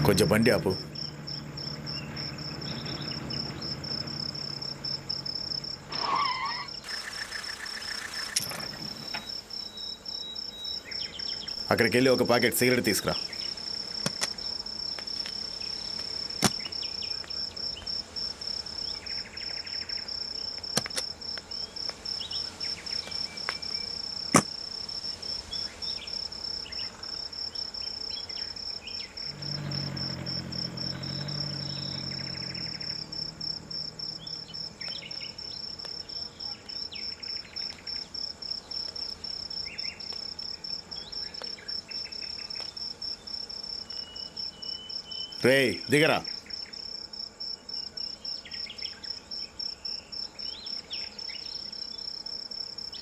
కొంచెం బండి ఆపు. అక్కడికి వెళ్ళి ఒక ప్యాకెట్ సిగరెట్ తీసుకురా. రే దిగరా.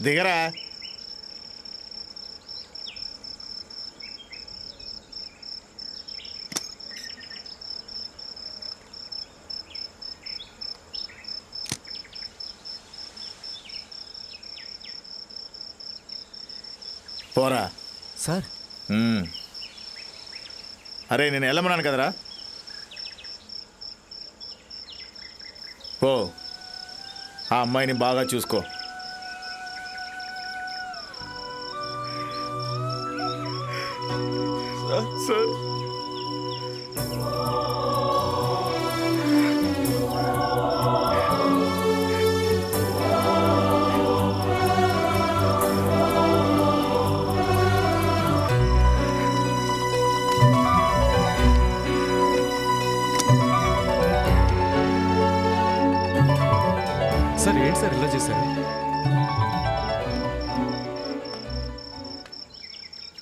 దిగరా. పోరా.
సార్.
అరే నేను వెళ్ళమన్నాను కదరా. ఓ ఆ అమ్మాయిని బాగా చూసుకో. సార్
సార్ ఏంటి సార్ ఇలా చేశారు?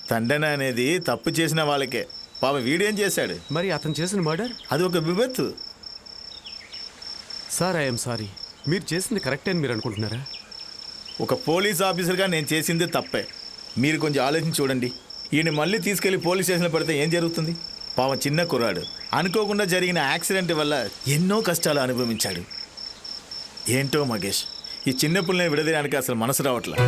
తండ్రి అనేది తప్పు చేసిన వాళ్ళకే. పాప వీడేం చేశాడు?
మరి అతను చేసిన మర్డర్
అది ఒక విపత్తు.
Sir I'm sorry. మీరు చేసింది కరెక్టే అని మీరు అనుకుంటున్నారా?
ఒక పోలీస్ ఆఫీసర్గా నేను చేసింది తప్పే. మీరు కొంచెం ఆలోచించి చూడండి. ఈయన మళ్ళీ తీసుకెళ్లి పోలీస్ స్టేషన్లో పెడితే ఏం జరుగుతుంది? పాపం చిన్న కుర్రాడు అనుకోకుండా జరిగిన యాక్సిడెంట్ వల్ల ఎన్నో కష్టాలు అనుభవించాడు. ఏంటో మగేష్, ఈ చిన్న పిల్లని విడదీయడానికి అసలు మనసు రావట్లే.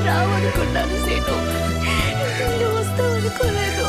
రావనుకున్నాను సీను. నువ్వు వస్తావు అనుకోలేదు.